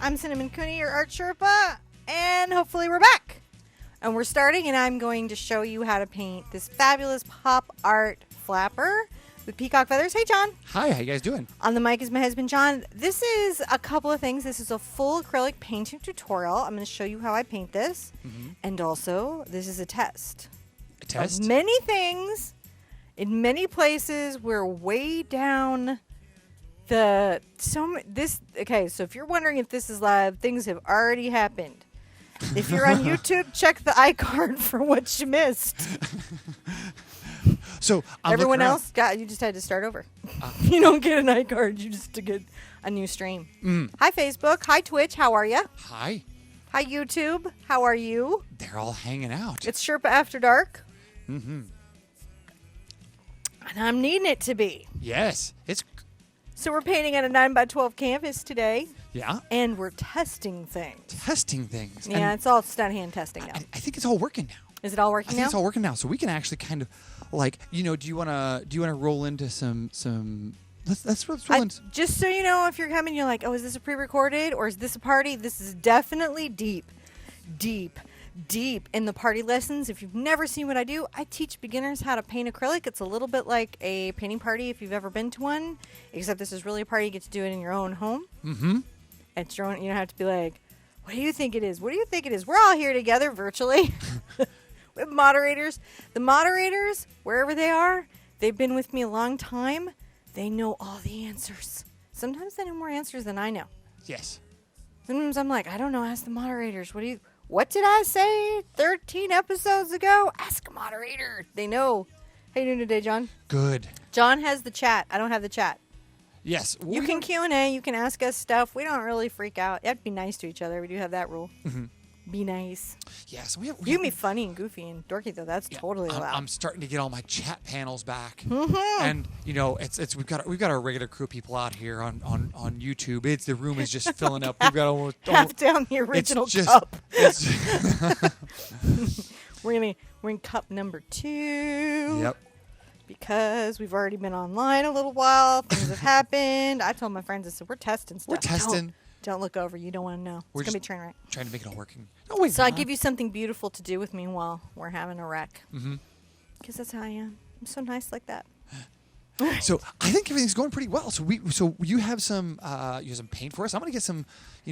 I'm Cinnamon Cooney, your Art Sherpa, and hopefully we're back. And we're starting, and I'm going to show you how to paint this fabulous pop art flapper with peacock feathers. Hey, John. Hi, how you guys doing? On the mic is my husband, John. This is a couple of things. This is a full acrylic painting tutorial. I'm going to show you how I paint this. And also, this is a test. A test? Of many things, in many places, we're way down okay, so if you're wondering if this is live, things have already happened. If you're on YouTube, check the iCard for what you missed. So everyone else you just had to start over. You don't get an iCard, you just to get a new stream. Hi Facebook, hi Twitch, how are you? Hi. Hi YouTube, how are you? They're all hanging out. It's Sherpa After Dark. And I'm needing it to be. Yes, So we're painting on a 9x12 canvas today. Yeah. And we're testing things. Testing things. Yeah, and it's all stunt hand testing now. I think it's all working now. Is it all working now? I think it's all working now. So we can actually kind of like, do you wanna roll into some let's roll into just so you know, if you're coming, you're like, oh, is this a pre-recorded or is this a party? This is definitely deep in the party lessons. If you've never seen what I do, I teach beginners how to paint acrylic. It's a little bit like a painting party if you've ever been to one, except this is really a party. You get to do it in your own home. It's your own. You don't have to be like, what do you think it is? What do you think it is? We're all here together virtually with moderators. The moderators, wherever they are, they've been with me a long time. They know all the answers. Sometimes they know more answers than I know. Yes. Sometimes I'm like, I don't know. Ask the moderators. What did I say 13 episodes ago? Ask a moderator. They know. How you doing today, John? Good. John has the chat. I don't have the chat. Yes. You can Q&A. You can ask us stuff. We don't really freak out. You have to be nice to each other. We do have that rule. Be nice. Yes. You can be funny and goofy and dorky, though. That's totally allowed. I'm starting to get all my chat panels back. And, it's we've got our regular crew of people out here on YouTube. The room is just filling up. We've got almost half down the original cup. We're in cup number 2. Yep. Because we've already been online a little while. Things have happened. I told my friends, I said, we're testing stuff. We're testing. Don't look over. You don't want to know. It's going to be a train wreck. Trying to make it all working. Oh, wait. So I give you something beautiful to do with me while we're having a wreck. Because that's how I am. I'm so nice like that. So I think everything's going pretty well. So you have some paint for us. I'm gonna get some. I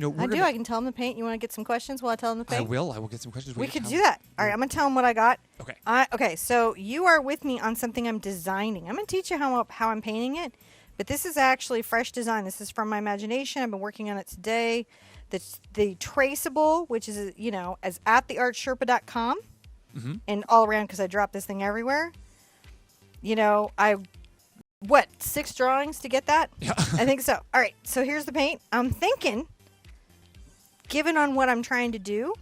can tell them to paint. You want to get some questions while I tell them to paint? I will get some questions. We could do that. All right. I'm gonna tell them what I got. Okay. Okay. So you are with me on something I'm designing. I'm gonna teach you how I'm painting it. But this is actually fresh design. This is from my imagination. I've been working on it today. The traceable, which is as at TheArtSherpa.com, and all around because I dropped this thing everywhere. 6 drawings to get that? Yeah. I think so. All right, so here's the paint. I'm thinking, given on what I'm trying to do,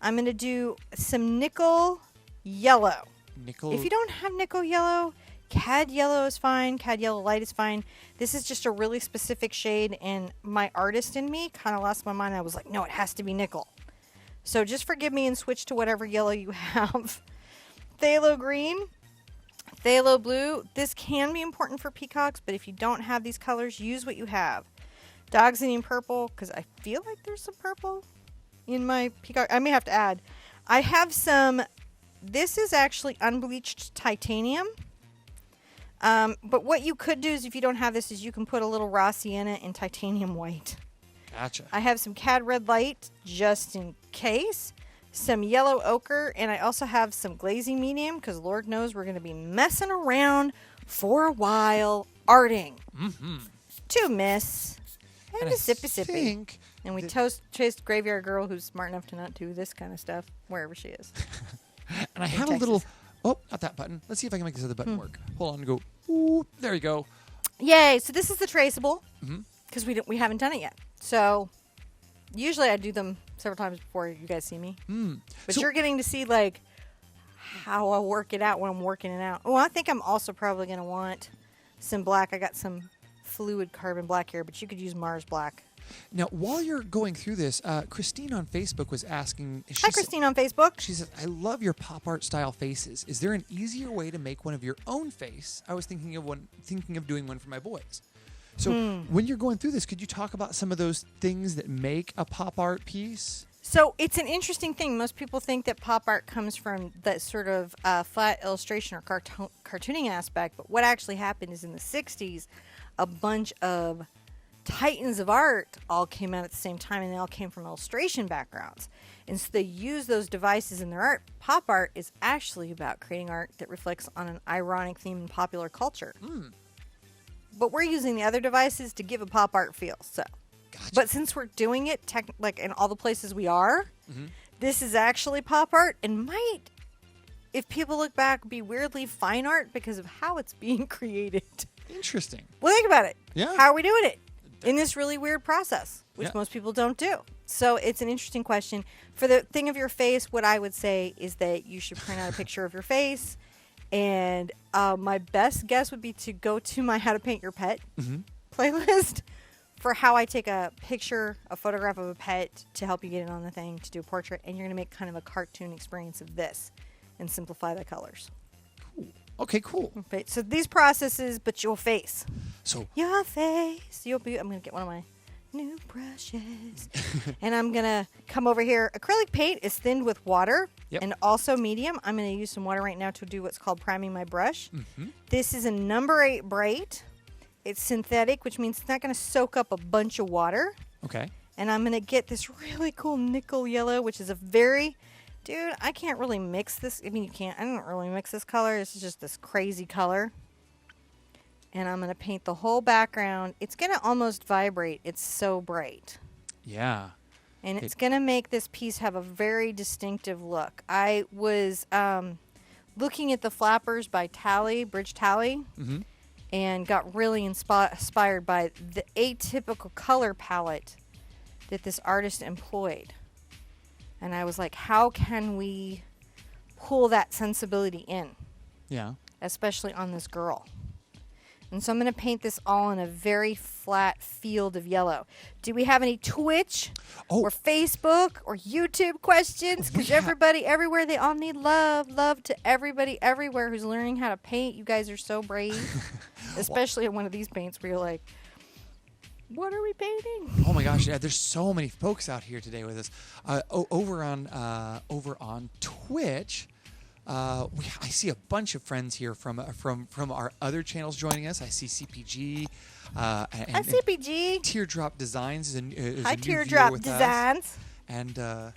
I'm going to do some nickel yellow. Nickel. If you don't have nickel yellow, cad yellow is fine. Cad yellow light is fine. This is just a really specific shade, and my artist in me kind of lost my mind. I was like, no, it has to be nickel. So just forgive me and switch to whatever yellow you have. Phthalo green. Phthalo blue. This can be important for peacocks, but if you don't have these colors, use what you have. Dog's Indian purple, because I feel like there's some purple in my peacock. I may have to add. I have some. This is actually unbleached titanium. But what you could do is, if you don't have this, is you can put a little raw sienna in titanium white. Gotcha. I have some cad red light just in case. Some yellow ochre, and I also have some glazing medium because Lord knows we're going to be messing around for a while arting. To miss and a sippy. And we chased Graveyard Girl, who's smart enough to not do this kind of stuff wherever she is. And I have a little. Oh, not that button. Let's see if I can make this other button work. Hold on and go. Ooh, there you go. Yay! So this is the traceable because we haven't done it yet. So usually I do them several times before you guys see me. But you're getting to see like how I work it out when I'm working it out. Oh, I think I'm also probably going to want some black. I got some fluid carbon black here, but you could use Mars black. Now, while you're going through this, Christine on Facebook was asking. Hi, Christine on Facebook. She says, "I love your pop art style faces. Is there an easier way to make one of your own face? I was thinking of doing one for my boys." So when you're going through this, could you talk about some of those things that make a pop art piece? So it's an interesting thing. Most people think that pop art comes from that sort of flat illustration or cartooning aspect. But what actually happened is in the 60s, a bunch of titans of art all came out at the same time, and they all came from illustration backgrounds. And so they use those devices in their art. Pop art is actually about creating art that reflects on an ironic theme in popular culture. But we're using the other devices to give a pop art feel. So. Gotcha. But since we're doing it like in all the places we are, this is actually pop art and might, if people look back, be weirdly fine art because of how it's being created. Interesting. Well, think about it. Yeah. How are we doing it in this really weird process, which Yeah. most people don't do? So it's an interesting question. For the thing of your face, what I would say is that you should print out a picture of your face. And my best guess would be to go to my How to Paint Your Pet playlist for how I take a picture, a photograph of a pet to help you get it on the thing to do a portrait. And you're going to make kind of a cartoon experience of this and simplify the colors. Okay, cool. Okay, so these processes, but your face. So Your face. I'm going to get one of my new brushes. And I'm going to come over here. Acrylic paint is thinned with water and also medium. I'm going to use some water right now to do what's called priming my brush. This is a number 8 bright. It's synthetic, which means it's not going to soak up a bunch of water. okay. And I'm going to get this really cool nickel yellow, which is a very... Dude, I can't really mix this. I mean, you can't. I don't really mix this color. This is just this crazy color. And I'm going to paint the whole background. It's going to almost vibrate. It's so bright. Yeah. And it's going to make this piece have a very distinctive look. I was looking at the flappers by Bridge Tally, and got really inspired by the atypical color palette that this artist employed. And I was like, how can we pull that sensibility in? Yeah. Especially on this girl. And so I'm going to paint this all in a very flat field of yellow. Do we have any Twitch or Facebook or YouTube questions? Because everybody everywhere, they all need love. Love to everybody everywhere who's learning how to paint. You guys are so brave. Especially on one of these paints where you're like, what are we painting? Oh my gosh! Yeah, there's so many folks out here today with us. Over on Twitch, I see a bunch of friends here from our other channels joining us. I see CPG. Hi, CPG. Teardrop Designs is a Hi, new Teardrop viewer with Designs. us. And I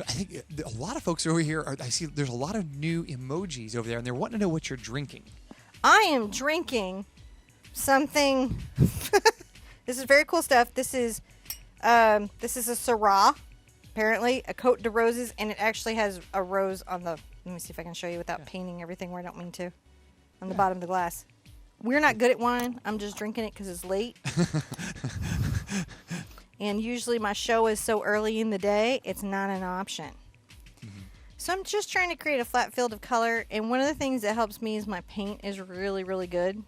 think a lot of folks over here. I see there's a lot of new emojis over there, and they're wanting to know what you're drinking. I am drinking something. This is very cool stuff. This is a Syrah, apparently a Côte de Roses, and it actually has a rose on the. Let me see if I can show you without painting everything where I don't mean to. On the bottom of the glass. We're not good at wine. I'm just drinking it because it's late. And usually my show is so early in the day, it's not an option. So I'm just trying to create a flat field of color. And one of the things that helps me is my paint is really, really good.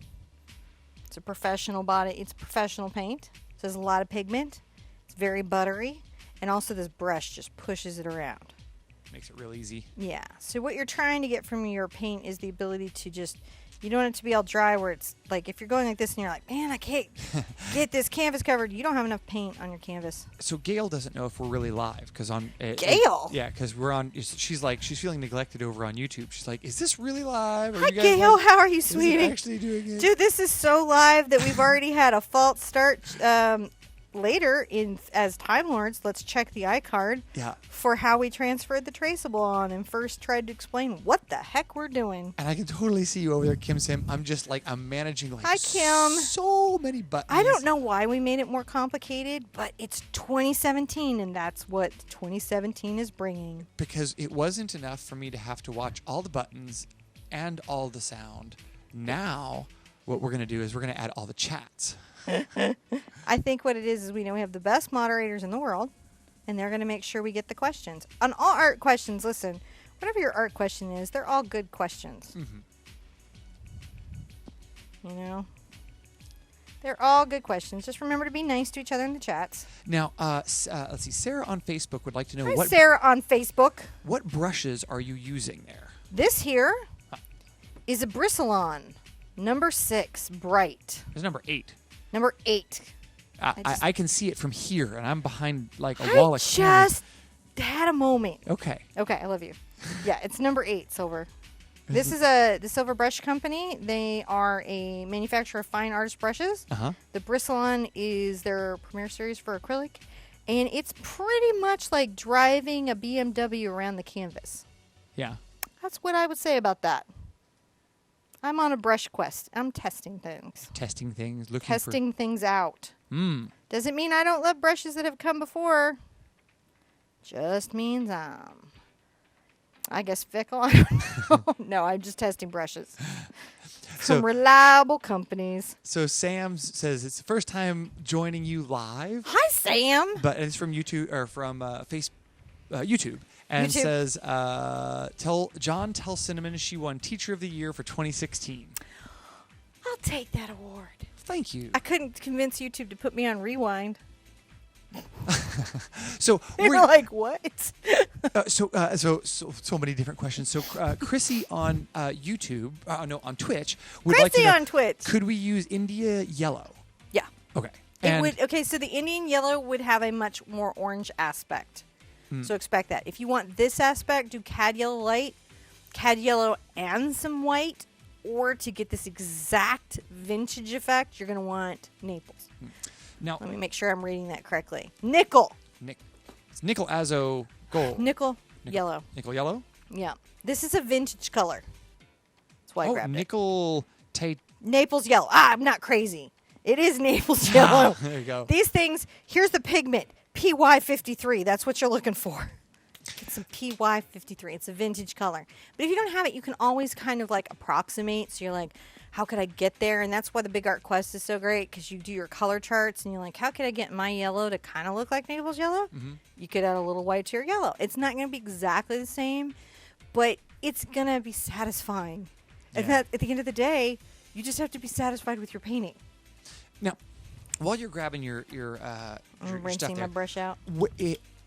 It's a professional body. It's professional paint. So there's a lot of pigment. It's very buttery. And also this brush just pushes it around. Makes it real easy. Yeah. So what you're trying to get from your paint is the ability to just... You don't want it to be all dry where it's like if you're going like this and you're like, man, I can't get this canvas covered. You don't have enough paint on your canvas. So Gail doesn't know if we're really live because on Gail. Yeah, because we're on. She's feeling neglected over on YouTube. She's like, is this really live? Are Hi, you guys Gail. like, How are you, is it sweetie? actually doing it? Dude, this is so live that we've already had a false start. Later, as Time Lords, let's check the iCard for how we transferred the traceable on and first tried to explain what the heck we're doing. And I can totally see you over there, Kim Sim. I'm just like, I'm managing like Hi, Kim. so many buttons. I don't know why we made it more complicated, but it's 2017, and that's what 2017 is bringing. Because it wasn't enough for me to have to watch all the buttons and all the sound. Now, what we're going to do is we're going to add all the chats. I think what it is we know we have the best moderators in the world, and they're going to make sure we get the questions. On all art questions, listen, whatever your art question is, they're all good questions. You know? They're all good questions. Just remember to be nice to each other in the chats. Now, let's see. Sarah on Facebook would like to know Hi, Sarah on Facebook. What brushes are you using there? This here is a Bristles. Number 6, bright. There's number 8. Number 8. I can see it from here, and I'm behind like a wall of I cameras. just had a moment. Okay. Okay, I love you. Yeah, it's number 8, silver. This is the Silver Brush Company. They are a manufacturer of fine artist brushes. Uh-huh. The Bristles is their premier series for acrylic. And it's pretty much like driving a BMW around the canvas. Yeah. That's what I would say about that. I'm on a brush quest. I'm testing things. Testing things, looking Testing things out. for... Doesn't mean I don't love brushes that have come before. Just means I guess fickle. I don't know. No, I'm just testing brushes from reliable companies. So Sam says it's the first time joining you live. Hi, Sam. But it's from YouTube or from YouTube, and YouTube. says, tell Cinnamon she won Teacher of the Year for 2016. I'll take that award. Thank you. I couldn't convince YouTube to put me on rewind. So You're we're like, what? so many different questions. So Chrissy on YouTube, on Twitch would like to Chrissy know, on Twitch. could we use India yellow? Yeah. Okay. It would. Okay, so the Indian yellow would have a much more orange aspect. So expect that. If you want this aspect, do cad yellow light, cad yellow and some white, or to get this exact vintage effect, you're going to want Naples. Now, Let me make sure I'm reading that correctly. Nickel. it's nickel azo gold. Nickel yellow. Nickel yellow? Yeah. This is a vintage color. That's why I grabbed it. nickel Naples yellow. I'm not crazy. It is Naples yellow. There you go. These things, here's the pigment. PY53. That's what you're looking for. Get some PY53. It's a vintage color. But if you don't have it, you can always kind of like approximate. So you're like, how could I get there? And that's why the Big Art Quest is so great, because you do your color charts and you're like, how could I get my yellow to kind of look like Naples yellow? Mm-hmm. You could add a little white to your yellow. It's not going to be exactly the same, but it's going to be satisfying. Yeah. And that, at the end of the day, you just have to be satisfied with your painting. Now, while you're grabbing your I'm stuff rinsing there, my brush out.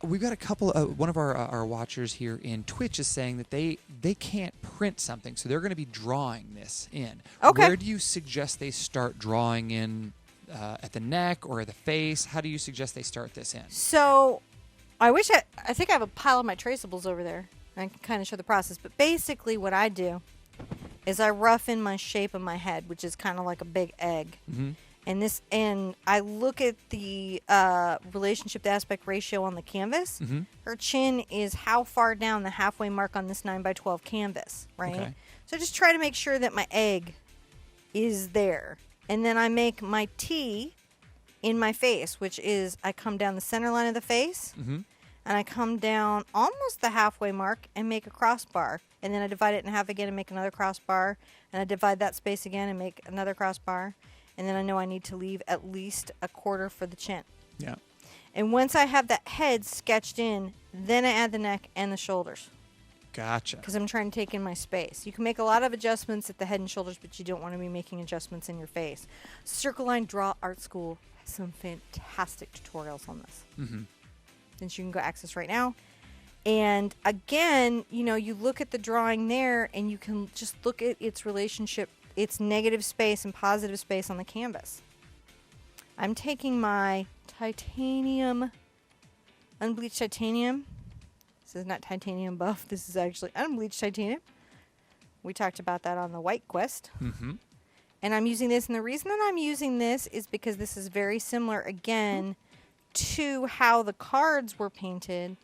we've got a couple. One of our watchers here in Twitch is saying that they can't print something, so they're going to be drawing this in. Okay. Where do you suggest they start drawing in? At the neck or the face? How do you suggest they start this in? So, I think I have a pile of my traceables over there. I can kind of show the process. But basically what I do is I rough in my shape of my head, which is kind of like a big egg. Mm-hmm. And I look at the relationship to aspect ratio on the canvas. Mm-hmm. Her chin is how far down the halfway mark on this 9x12 canvas, right? Okay. So just try to make sure that my egg is there. And then I make my T in my face, which is I come down the center line of the face, Mm-hmm. and I come down almost the halfway mark and make a crossbar. And then I divide it in half again and make another crossbar. And I divide that space again and make another crossbar. And then I know I need to leave at least a quarter for the chin. Yeah. And once I have that head sketched in, then I add the neck and the shoulders, Gotcha. because I'm trying to take in my space. You can make a lot of adjustments at the head and shoulders, but you don't want to be making adjustments in your face. Circle Line Draw Art School has some fantastic tutorials on this. Mm-hmm. That you can go access right now. And again, you look at the drawing there and you can just look at its relationship, its negative space and positive space on the canvas. I'm taking my titanium, unbleached titanium. This is not titanium buff. This is actually unbleached titanium. We talked about that on the White Quest. Mm-hmm. And I'm using this. And the reason that I'm using this is because this is very similar, again, to how the cards were painted,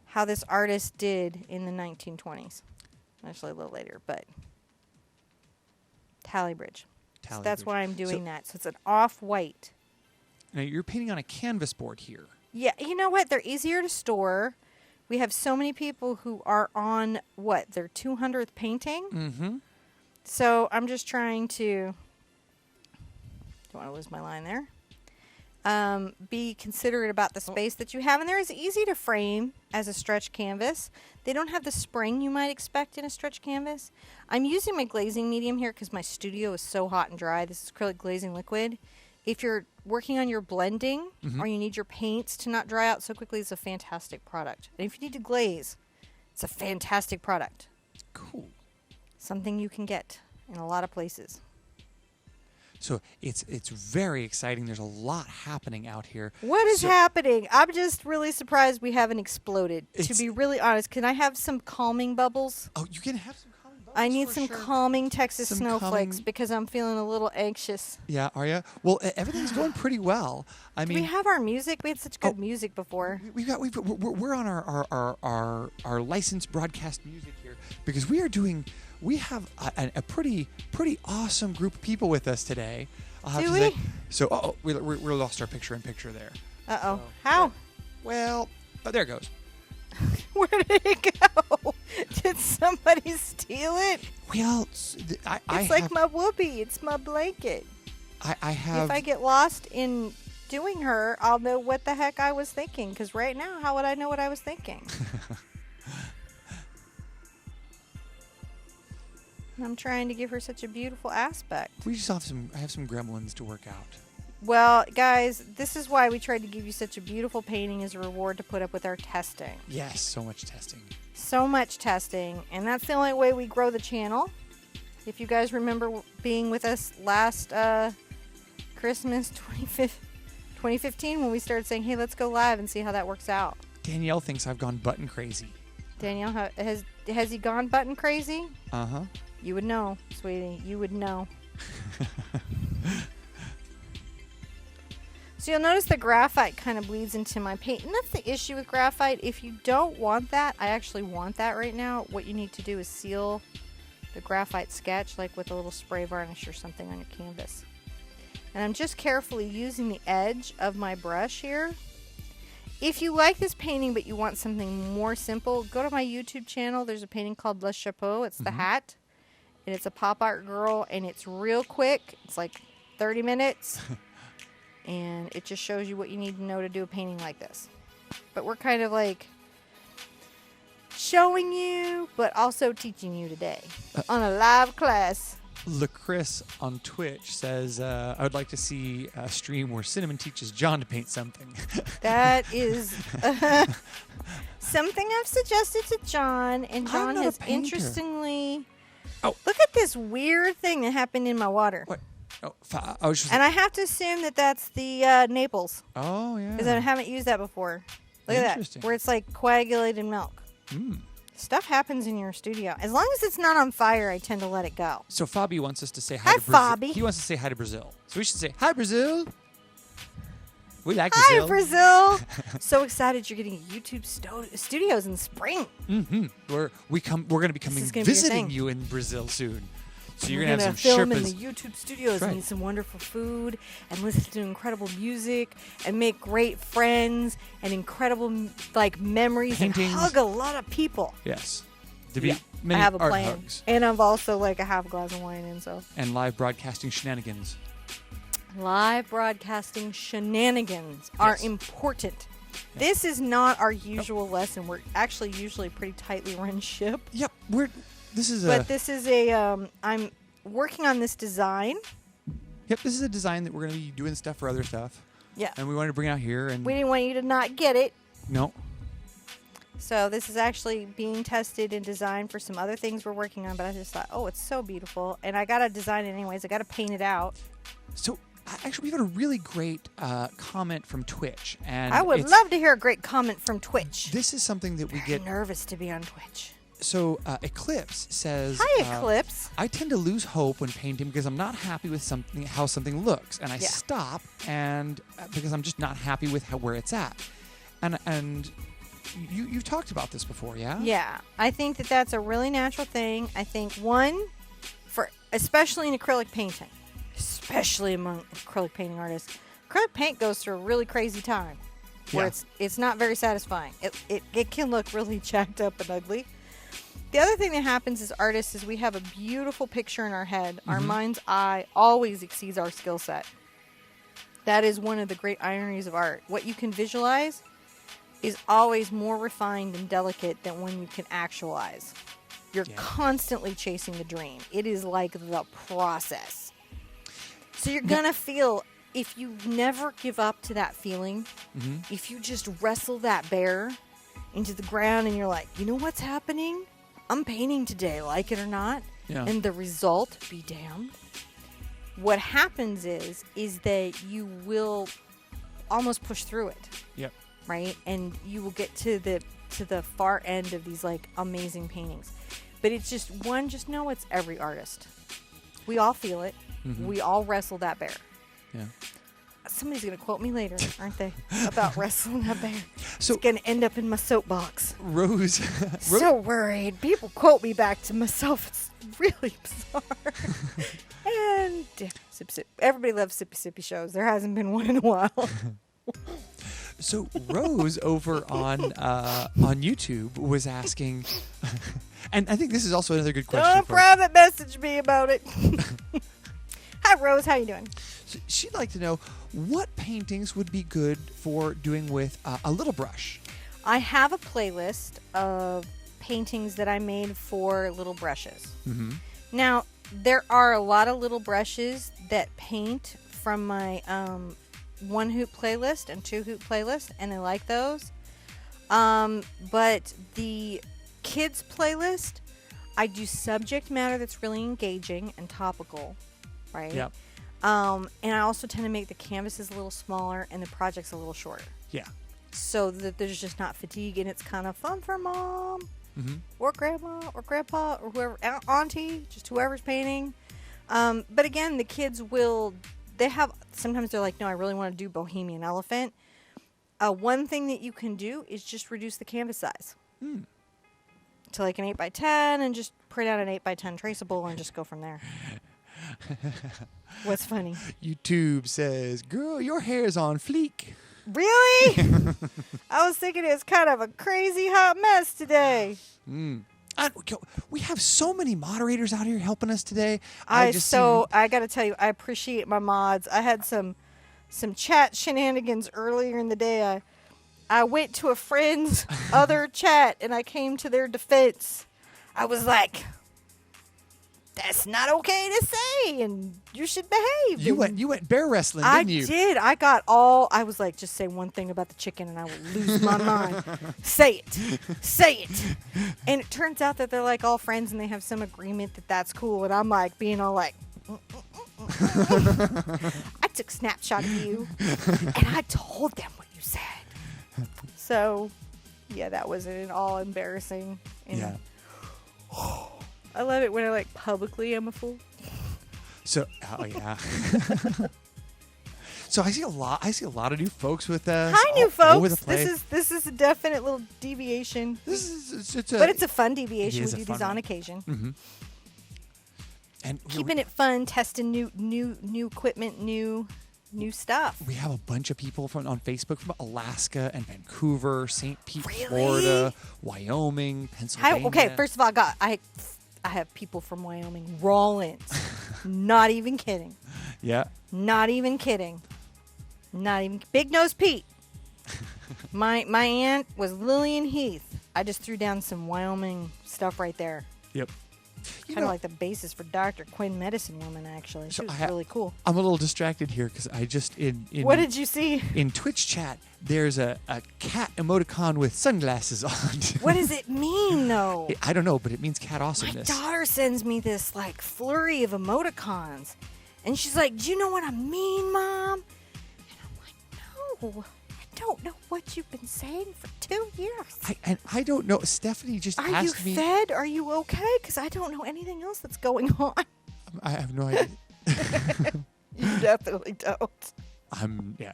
how this artist did in the 1920s. Actually, a little later, but Tallybridge. So that's why I'm doing that. So it's an off-white. Now you're painting on a canvas board here. Yeah, you know what? They're easier to store. We have so many people who are on, their 200th painting? Mm-hmm. So I'm just trying to, don't want to lose my line there, be considerate about the space that you have. And they're as easy to frame as a stretch canvas. They don't have the spring you might expect in a stretch canvas. I'm using my glazing medium here because my studio is so hot and dry. This is acrylic glazing liquid. If you're working on your blending or you need your paints to not dry out so quickly, it's a fantastic product. And if you need to glaze, it's a fantastic product. Cool. Something you can get in a lot of places. So it's very exciting. There's a lot happening out here. What is happening? I'm just really surprised we haven't exploded. To be really honest, can I have some calming bubbles? Oh, you can have some calming bubbles. I need for some sure. calming Texas Some snowflakes calming- because I'm feeling a little anxious. Yeah, are you? Well, everything's going pretty well. I Do mean, we have our music? We had such good music before. we're on our licensed broadcast music here because we have a pretty awesome group of people with us today. I'll have Do to we? say. So we lost our picture in picture there. Uh-oh. So, How? yeah. Well, but there it goes. Where did it go? Did somebody steal it? Well, It's like my whoopee. It's my blanket. I have. If I get lost in doing her, I'll know what the heck I was thinking. Because right now, how would I know what I was thinking? I'm trying to give her such a beautiful aspect. We just have some gremlins to work out. Well, guys, this is why we tried to give you such a beautiful painting as a reward to put up with our testing. Yes, so much testing. So much testing, and that's the only way we grow the channel. If you guys remember being with us last Christmas 2015 when we started saying, hey, let's go live and see how that works out. Danielle thinks I've gone button crazy. Danielle, has he gone button crazy? Uh-huh. You would know, sweetie. You would know. So you'll notice the graphite kind of bleeds into my paint. And that's the issue with graphite. If you don't want that, I actually want that right now. What you need to do is seal the graphite sketch like with a little spray varnish or something on your canvas. And I'm just carefully using the edge of my brush here. If you like this painting but you want something more simple, go to my YouTube channel. There's a painting called Le Chapeau. It's the hat. And it's a pop art girl. And it's real quick. It's like 30 minutes. And it just shows you what you need to know to do a painting like this. But we're kind of like showing you, but also teaching you today on a live class. LaChris on Twitch says, I would like to see a stream where Cinnamon teaches John to paint something. That is something I've suggested to John, and I'm John not a has painter. interestingly... Oh. Look at this weird thing that happened in my water. What? Oh, I was just. And I have to assume that that's the Naples, Oh yeah. because I haven't used that before. Look at Interesting. that, where it's like coagulated milk. Stuff happens in your studio. As long as it's not on fire, I tend to let it go. So Fabi wants us to say hi Hi, to Brazil. Fabi. He wants to say hi to Brazil. So we should say hi, Brazil. We like Hi, Brazil. Brazil! So excited you're getting YouTube studios in spring. We're going to be coming is gonna be your visiting thing. you in Brazil soon. So you're We're going to gonna have some film in the Sherpas. YouTube studios That's and right. eat some wonderful food and listen to incredible music and make great friends and incredible memories Paintings. and hug a lot of people. Yes. To be I many have a art plan, hugs and I've also like a half glass of wine in. So and live broadcasting shenanigans. live broadcasting shenanigans are Yes. important. This is not our usual lesson. We're actually usually a pretty tightly run ship. Yep. This is But this is I'm working on this design. Yep, this is a design that we're going to be doing stuff for other stuff. Yeah. And we wanted to bring it out here and We didn't want you to not get it. no. So this is actually being tested and designed for some other things we're working on, but I just thought, oh, it's so beautiful. And I got to design it anyways. I got to paint it out. So actually we got a really great comment from Twitch and I would love to hear a great comment from Twitch. This is something that we I'm get. nervous to be on Twitch. So Eclipse says, Hi, Eclipse. I tend to lose hope when painting because I'm not happy with how something looks, and I Yeah. stop and because I'm just not happy with where it's at. And you've talked about this before, yeah? Yeah, I think that that's a really natural thing. I think especially in acrylic painting, especially among acrylic painting artists, acrylic paint goes through a really crazy time where Yeah. it's not very satisfying. It can look really jacked up and ugly. The other thing that happens as artists is we have a beautiful picture in our head. Our mind's eye always exceeds our skill set. That is one of the great ironies of art. What you can visualize is always more refined and delicate than when you can actualize. You're constantly chasing the dream. It is like the process. So you're going to feel, if you never give up to that feeling, if you just wrestle that bear into the ground and you're like, you know what's happening? I'm painting today, like it or not. Yeah. and the result be damned. What happens is that you will almost push through it. Yep. Right? And you will get to the far end of these like amazing paintings. But it's just know it's every artist. We all feel it. Mm-hmm. We all wrestle that bear. Yeah. Somebody's going to quote me later, aren't they? About wrestling that bear. So it's going to end up in my soapbox. Rose. So worried. People quote me back to myself. It's really bizarre. And everybody loves Sippy Sippy shows. There hasn't been one in a while. So Rose over on YouTube was asking, and I think this is also another good question. Don't private message me about it. Hi Rose, how you doing? So she'd like to know what paintings would be good for doing with a little brush. I have a playlist of paintings that I made for little brushes. Mm-hmm. Now, there are a lot of little brushes that paint from my 1 hoop playlist and 2 hoop playlist, and I like those. But the kids playlist, I do subject matter that's really engaging and topical, right? Yep. And I also tend to make the canvases a little smaller and the projects a little shorter. Yeah. So that there's just not fatigue and it's kind of fun for mom. Mm-hmm. Or grandma or grandpa or whoever, auntie, just whoever's painting. But again, the kids sometimes they're like, no, I really want to do Bohemian Elephant. One thing that you can do is just reduce the canvas size to like an 8x10 and just print out an 8x10 traceable and just go from there. What's funny? YouTube says, girl, your hair's on fleek. Really? I was thinking it was kind of a crazy hot mess today. We have so many moderators out here helping us today. I got to tell you, I appreciate my mods. I had some chat shenanigans earlier in the day. I went to a friend's other chat and I came to their defense. I was like, that's not okay to say, and you should behave. You went bear wrestling, didn't you? I did. I was like, just say one thing about the chicken and I will lose my mind. Say it. And it turns out that they're like all friends and they have some agreement that that's cool. And I'm like being all like, I took a snapshot of you and I told them what you said. So, yeah, that wasn't at all embarrassing. And yeah. I love it when I like publicly am a fool. So, oh yeah. So I see a lot of new folks with us. Hi, new all over the folks. place. This is a definite little deviation. But it's a fun deviation. We do these on occasion. Mm-hmm. And keeping it fun, testing new equipment, new stuff. We have a bunch of people on Facebook from Alaska and Vancouver, St. Pete, really? Florida, Wyoming, Pennsylvania. Okay, first of all, I have people from Wyoming, Rawlins. Not even kidding. Yeah. Not even kidding. Big Nose Pete. My aunt was Lillian Heath. I just threw down some Wyoming stuff right there. Yep. Kind of like the basis for Dr. Quinn Medicine Woman, actually. She was really cool. I'm a little distracted here because I just What did you see? In Twitch chat, there's a cat emoticon with sunglasses on. What does it mean, though? I don't know, but it means cat awesomeness. My daughter sends me this like flurry of emoticons, and she's like, "Do you know what I mean, Mom?" And I'm like, "No, I don't know what you've been saying for 2 years." I don't know. Stephanie just asked me. Are you fed? Are you okay? Because I don't know anything else that's going on. I have no idea. You definitely don't.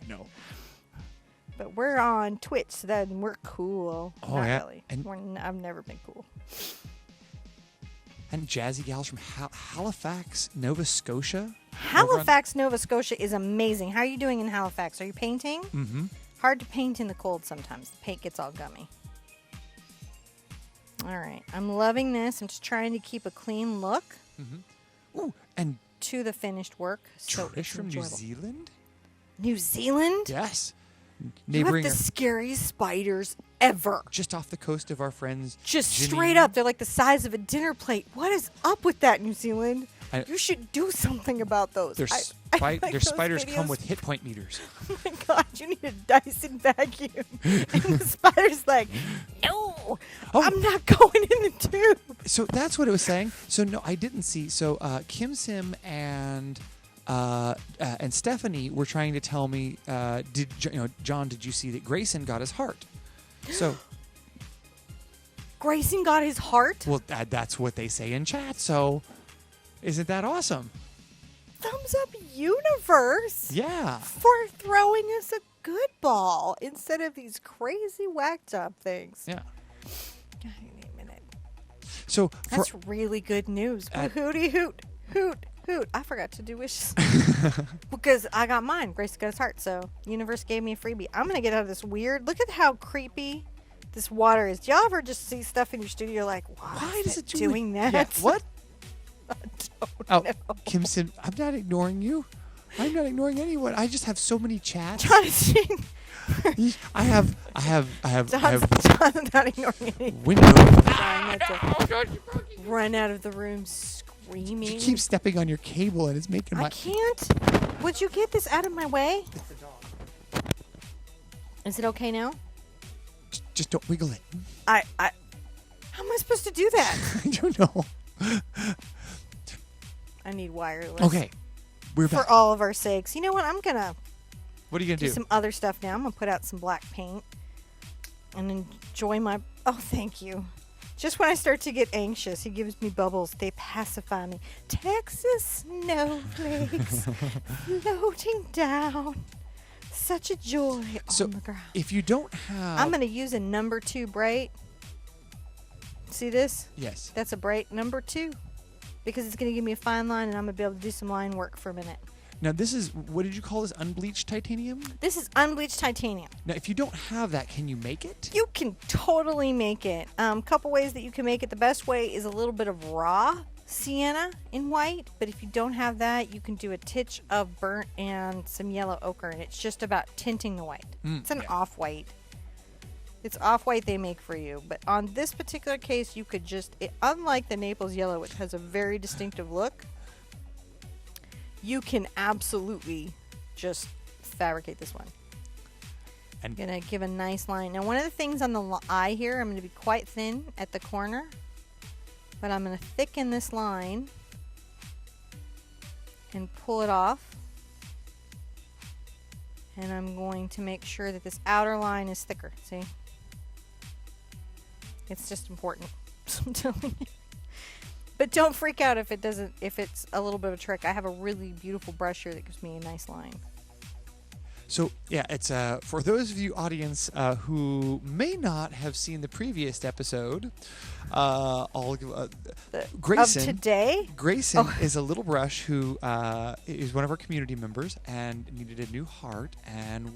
No. But we're on Twitch, so then we're cool. Oh, Not yeah. really. I've never been cool. And jazzy gals from Halifax, Nova Scotia. Halifax, Nova Scotia is amazing. How are you doing in Halifax? Are you painting? Mm-hmm. Hard to paint in the cold sometimes. The paint gets all gummy. All right. I'm loving this. I'm just trying to keep a clean look. Mm-hmm. Ooh, and to the finished work. So Trish from New Zealand? New Zealand? Yes. You have the scariest spiders ever. Just off the coast of our friends. Just straight up. They're like the size of a dinner plate. What is up with that, New Zealand? You should do something about those. Their spiders come with hit point meters. Oh my God, you need a Dyson vacuum. And the spider's like, no. No, Oh. I'm not going in the tube. So that's what it was saying. So no, I didn't see. So Kim Sim and Stephanie were trying to tell me, John, did you see that Grayson got his heart? So Grayson got his heart? well, that's what they say in chat. So isn't that awesome? Thumbs up, universe. Yeah. For throwing us a good ball instead of these crazy whack job things. Yeah. God, I need a minute. So That's really good news. Hooty hoot, hoot, hoot. I forgot to do wishes. Because I got mine. Grace got his heart. So universe gave me a freebie. I'm going to get out of this weird. Look at how creepy this water is. Do y'all ever just see stuff in your studio? You're like, why is it doing that? Yeah. What? I don't know. Kim Sim, I'm not ignoring you. I'm not ignoring anyone. I just have so many chats. Jonathan. I have John's not ignoring anything. windows. Trying not to run out of the room screaming. You keep stepping on your cable and it's making my... I can't. Would you get this out of my way? Is it okay now? Just don't wiggle it. How am I supposed to do that? I don't know. I need wireless. Okay. We're For back. all of our sakes. You know what? I'm going to What are you going to do do? some other stuff now. I'm going to put out some black paint and enjoy my... Oh, thank you. Just when I start to get anxious, he gives me bubbles. They pacify me. Texas snowflakes floating down. Such a joy on the ground. If you don't have... I'm going to use a number 2 bright. See this? Yes. That's a bright number 2. Because it's going to give me a fine line and I'm going to be able to do some line work for a minute. Now, this is... What did you call this? Unbleached titanium? This is unbleached titanium. Now, if you don't have that, can you make it? You can totally make it. Couple ways that you can make it. The best way is a little bit of raw sienna in white. But if you don't have that, you can do a titch of burnt and some yellow ochre. And it's just about tinting the white. It's an off-white. It's off-white they make for you. But on this particular case, you could just... unlike the Naples yellow, which has a very distinctive look, you can absolutely just fabricate this one. I'm going to give a nice line. Now, one of the things on the eye here, I'm going to be quite thin at the corner. But I'm going to thicken this line and pull it off. And I'm going to make sure that this outer line is thicker. See? It's just important. I'm telling you. But don't freak out if it's a little bit of a trick. I have a really beautiful brush here that gives me a nice line. So, yeah, it's for those of you audience who may not have seen the previous episode, Grayson. Of today? Grayson is a little brush who is one of our community members and needed a new heart, and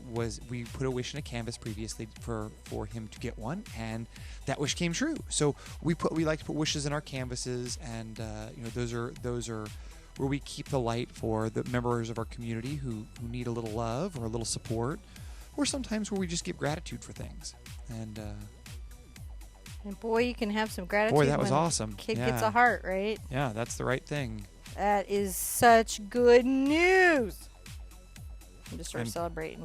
we put a wish in a canvas previously for him to get one, and that wish came true. So we like to put wishes in our canvases, and those are where we keep the light for the members of our community who need a little love or a little support, or sometimes where we just give gratitude for things. And boy, you can have some gratitude. boy, that was when awesome. Kid gets a heart, right? Yeah, that's the right thing. That is such good news. I'm just sort of celebrating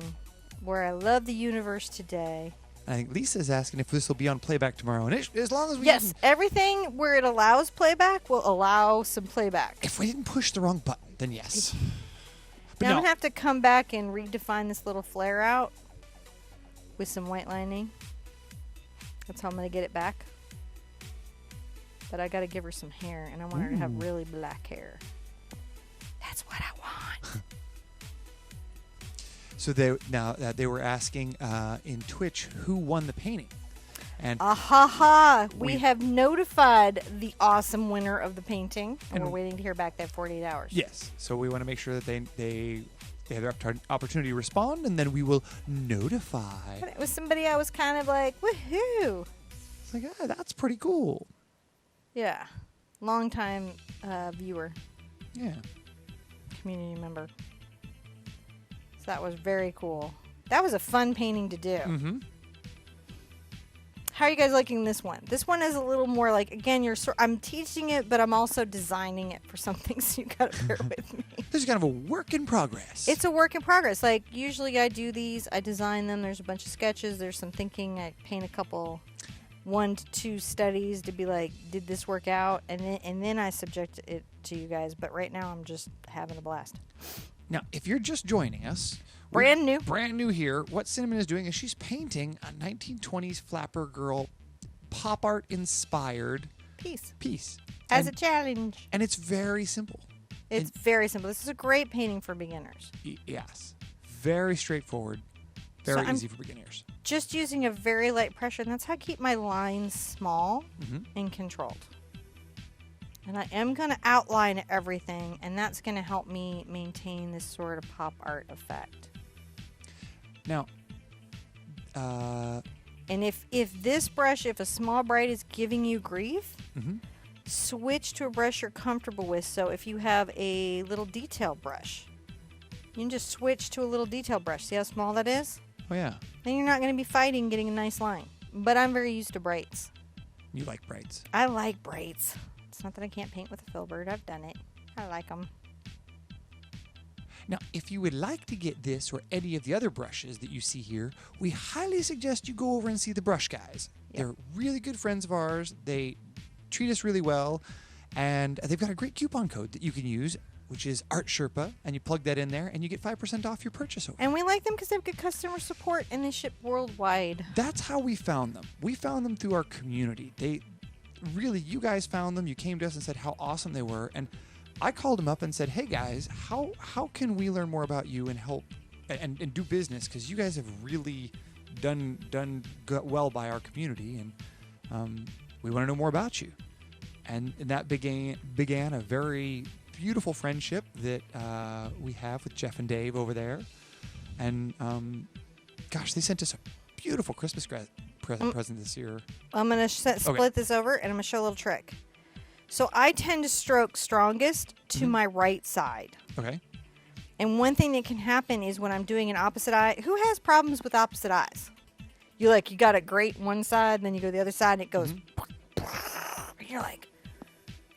where I love the universe today. I think Lisa's asking if this will be on playback tomorrow, and as long as we yes, everything where it allows playback will allow some playback. If we didn't push the wrong button, then yes. But now no. I'm gonna have to come back and redefine this little flare out with some white lining. That's how I'm gonna get it back. But I gotta give her some hair, and I want her to have really black hair. That's what I want. So they were asking in Twitch who won the painting, and we have notified the awesome winner of the painting, and we're waiting to hear back that 48 hours. Yes, so we want to make sure that they have their opportunity to respond, and then we will notify. But it was somebody I was kind of like, woohoo! It's like, that's pretty cool. Yeah, long time viewer. Yeah, community member. So that was very cool. That was a fun painting to do. Mm-hmm. How are you guys liking this one? This one is a little more like, again, I'm teaching it, but I'm also designing it for something, so you gotta bear with me. This is kind of a work in progress. It's a work in progress. Like, usually I do these, I design them, there's a bunch of sketches, there's some thinking, I paint a couple 1 to 2 studies to be like, did this work out? And then I subject it to you guys. But right now, I'm just having a blast. Now, if you're just joining us, Brand new here, what Cinnamon is doing is she's painting a 1920s flapper girl pop art inspired piece as a challenge. And it's very simple. It's very simple. This is a great painting for beginners. Yes. Very straightforward. Very easy for beginners. Just using a very light pressure, and that's how I keep my lines small and controlled. And I am going to outline everything, and that's going to help me maintain this sort of pop art effect. Now, and if this brush, if a small bright is giving you grief, switch to a brush you're comfortable with. So if you have a little detail brush, you can just switch to a little detail brush. See how small that is? Oh, yeah. Then you're not going to be fighting getting a nice line. But I'm very used to brights. You like brights? I like brights. It's not that I can't paint with a Filbert. I've done it. I like them. Now, if you would like to get this or any of the other brushes that you see here, we highly suggest you go over and see the Brush Guys. Yep. They're really good friends of ours. They treat us really well, and they've got a great coupon code that you can use, which is TheArtSherpa, and you plug that in there, and you get 5% off your purchase over. And we like them because they have good customer support, and they ship worldwide. That's how we found them. We found them through our community. Really, you guys found them. You came to us and said how awesome they were, and I called them up and said, hey guys, how can we learn more about you and help and do business? Because you guys have really done well by our community, and we want to know more about you. And that began a very beautiful friendship that we have with Jeff and Dave over there. And gosh, they sent us a beautiful Christmas present this year. I'm going to split this over, and I'm going to show a little trick. So I tend to stroke strongest to my right side. Okay. And one thing that can happen is when I'm doing an opposite eye. Who has problems with opposite eyes? You got it great one side, then you go to the other side, and it goes. And you're like,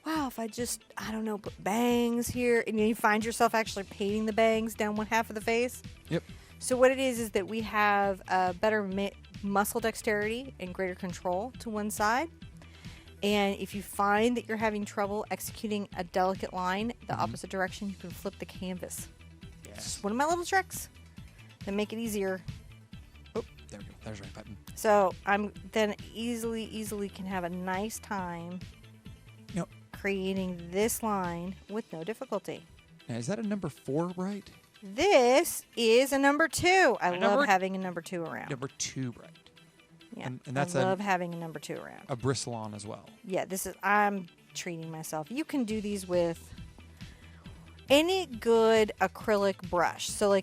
wow, if I just, I don't know, put bangs here. And you find yourself actually painting the bangs down one half of the face. Yep. So what it is that we have better muscle dexterity and greater control to one side. And if you find that you're having trouble executing a delicate line the opposite direction, you can flip the canvas. Yes. It's just one of my little tricks that make it easier. Oh, there we go. There's the right button. So I'm then easily can have a nice time creating this line with no difficulty. Now, is that a number 4 bright? This is a number 2. I love having a number 2 around. Number 2 bright. Yeah, and that's I love having a number 2 around. A bristle on as well. Yeah, I'm treating myself. You can do these with any good acrylic brush. So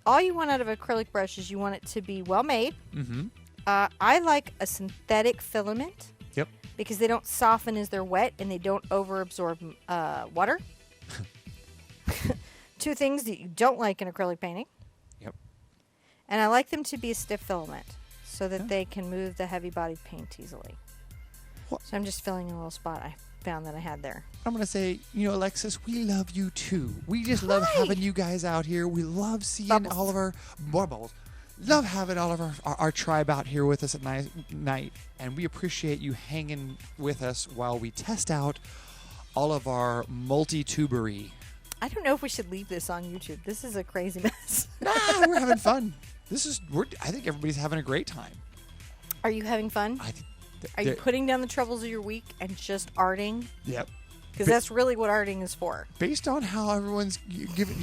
all you want out of an acrylic brush is you want it to be well made. Mm-hmm. I like a synthetic filament. Yep. Because they don't soften as they're wet and they don't overabsorb water. 2 things that you don't like in acrylic painting. Yep. And I like them to be a stiff filament so that they can move the heavy-bodied paint easily. What? So I'm just filling in a little spot I found that I had there. I'm going to say, Alexis, we love you too. We just love having you guys out here. We love seeing all of our bubbles. Love having all of our tribe out here with us at night. And we appreciate you hanging with us while we test out all of our multi-tubery. I don't know if we should leave this on YouTube. This is a crazy mess. Nah, we're having fun. I think everybody's having a great time. Are you having fun? Are you putting down the troubles of your week and just arting? Yep. Because that's really what arting is for. Based on how everyone's giving,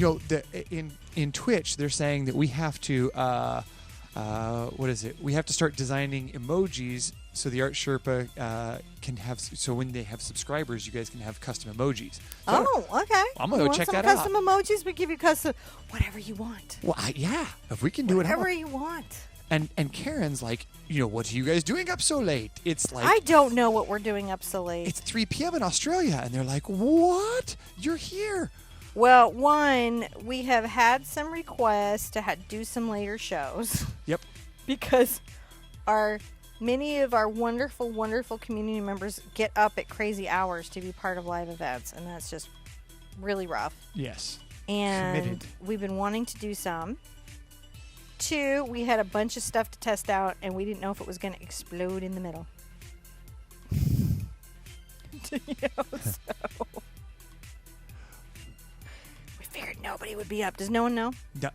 in Twitch, they're saying that we have to, what is it? We have to start designing emojis so the TheArtSherpa can have. So when they have subscribers, you guys can have custom emojis. So okay. I'm gonna go check that out. Custom emojis, we give you custom whatever you want. Well, if we can do whatever you want. And Karen's like, what are you guys doing up so late? It's like I don't know what we're doing up so late. It's 3 p.m. in Australia, and they're like, what? You're here. Well, we have had some requests to do some later shows. Yep. Because many of our wonderful, wonderful community members get up at crazy hours to be part of live events, and that's just really rough. Yes. And committed. We've been wanting to do some. 2, we had a bunch of stuff to test out, and we didn't know if it was going to explode in the middle. So we figured nobody would be up. Does no one know? No,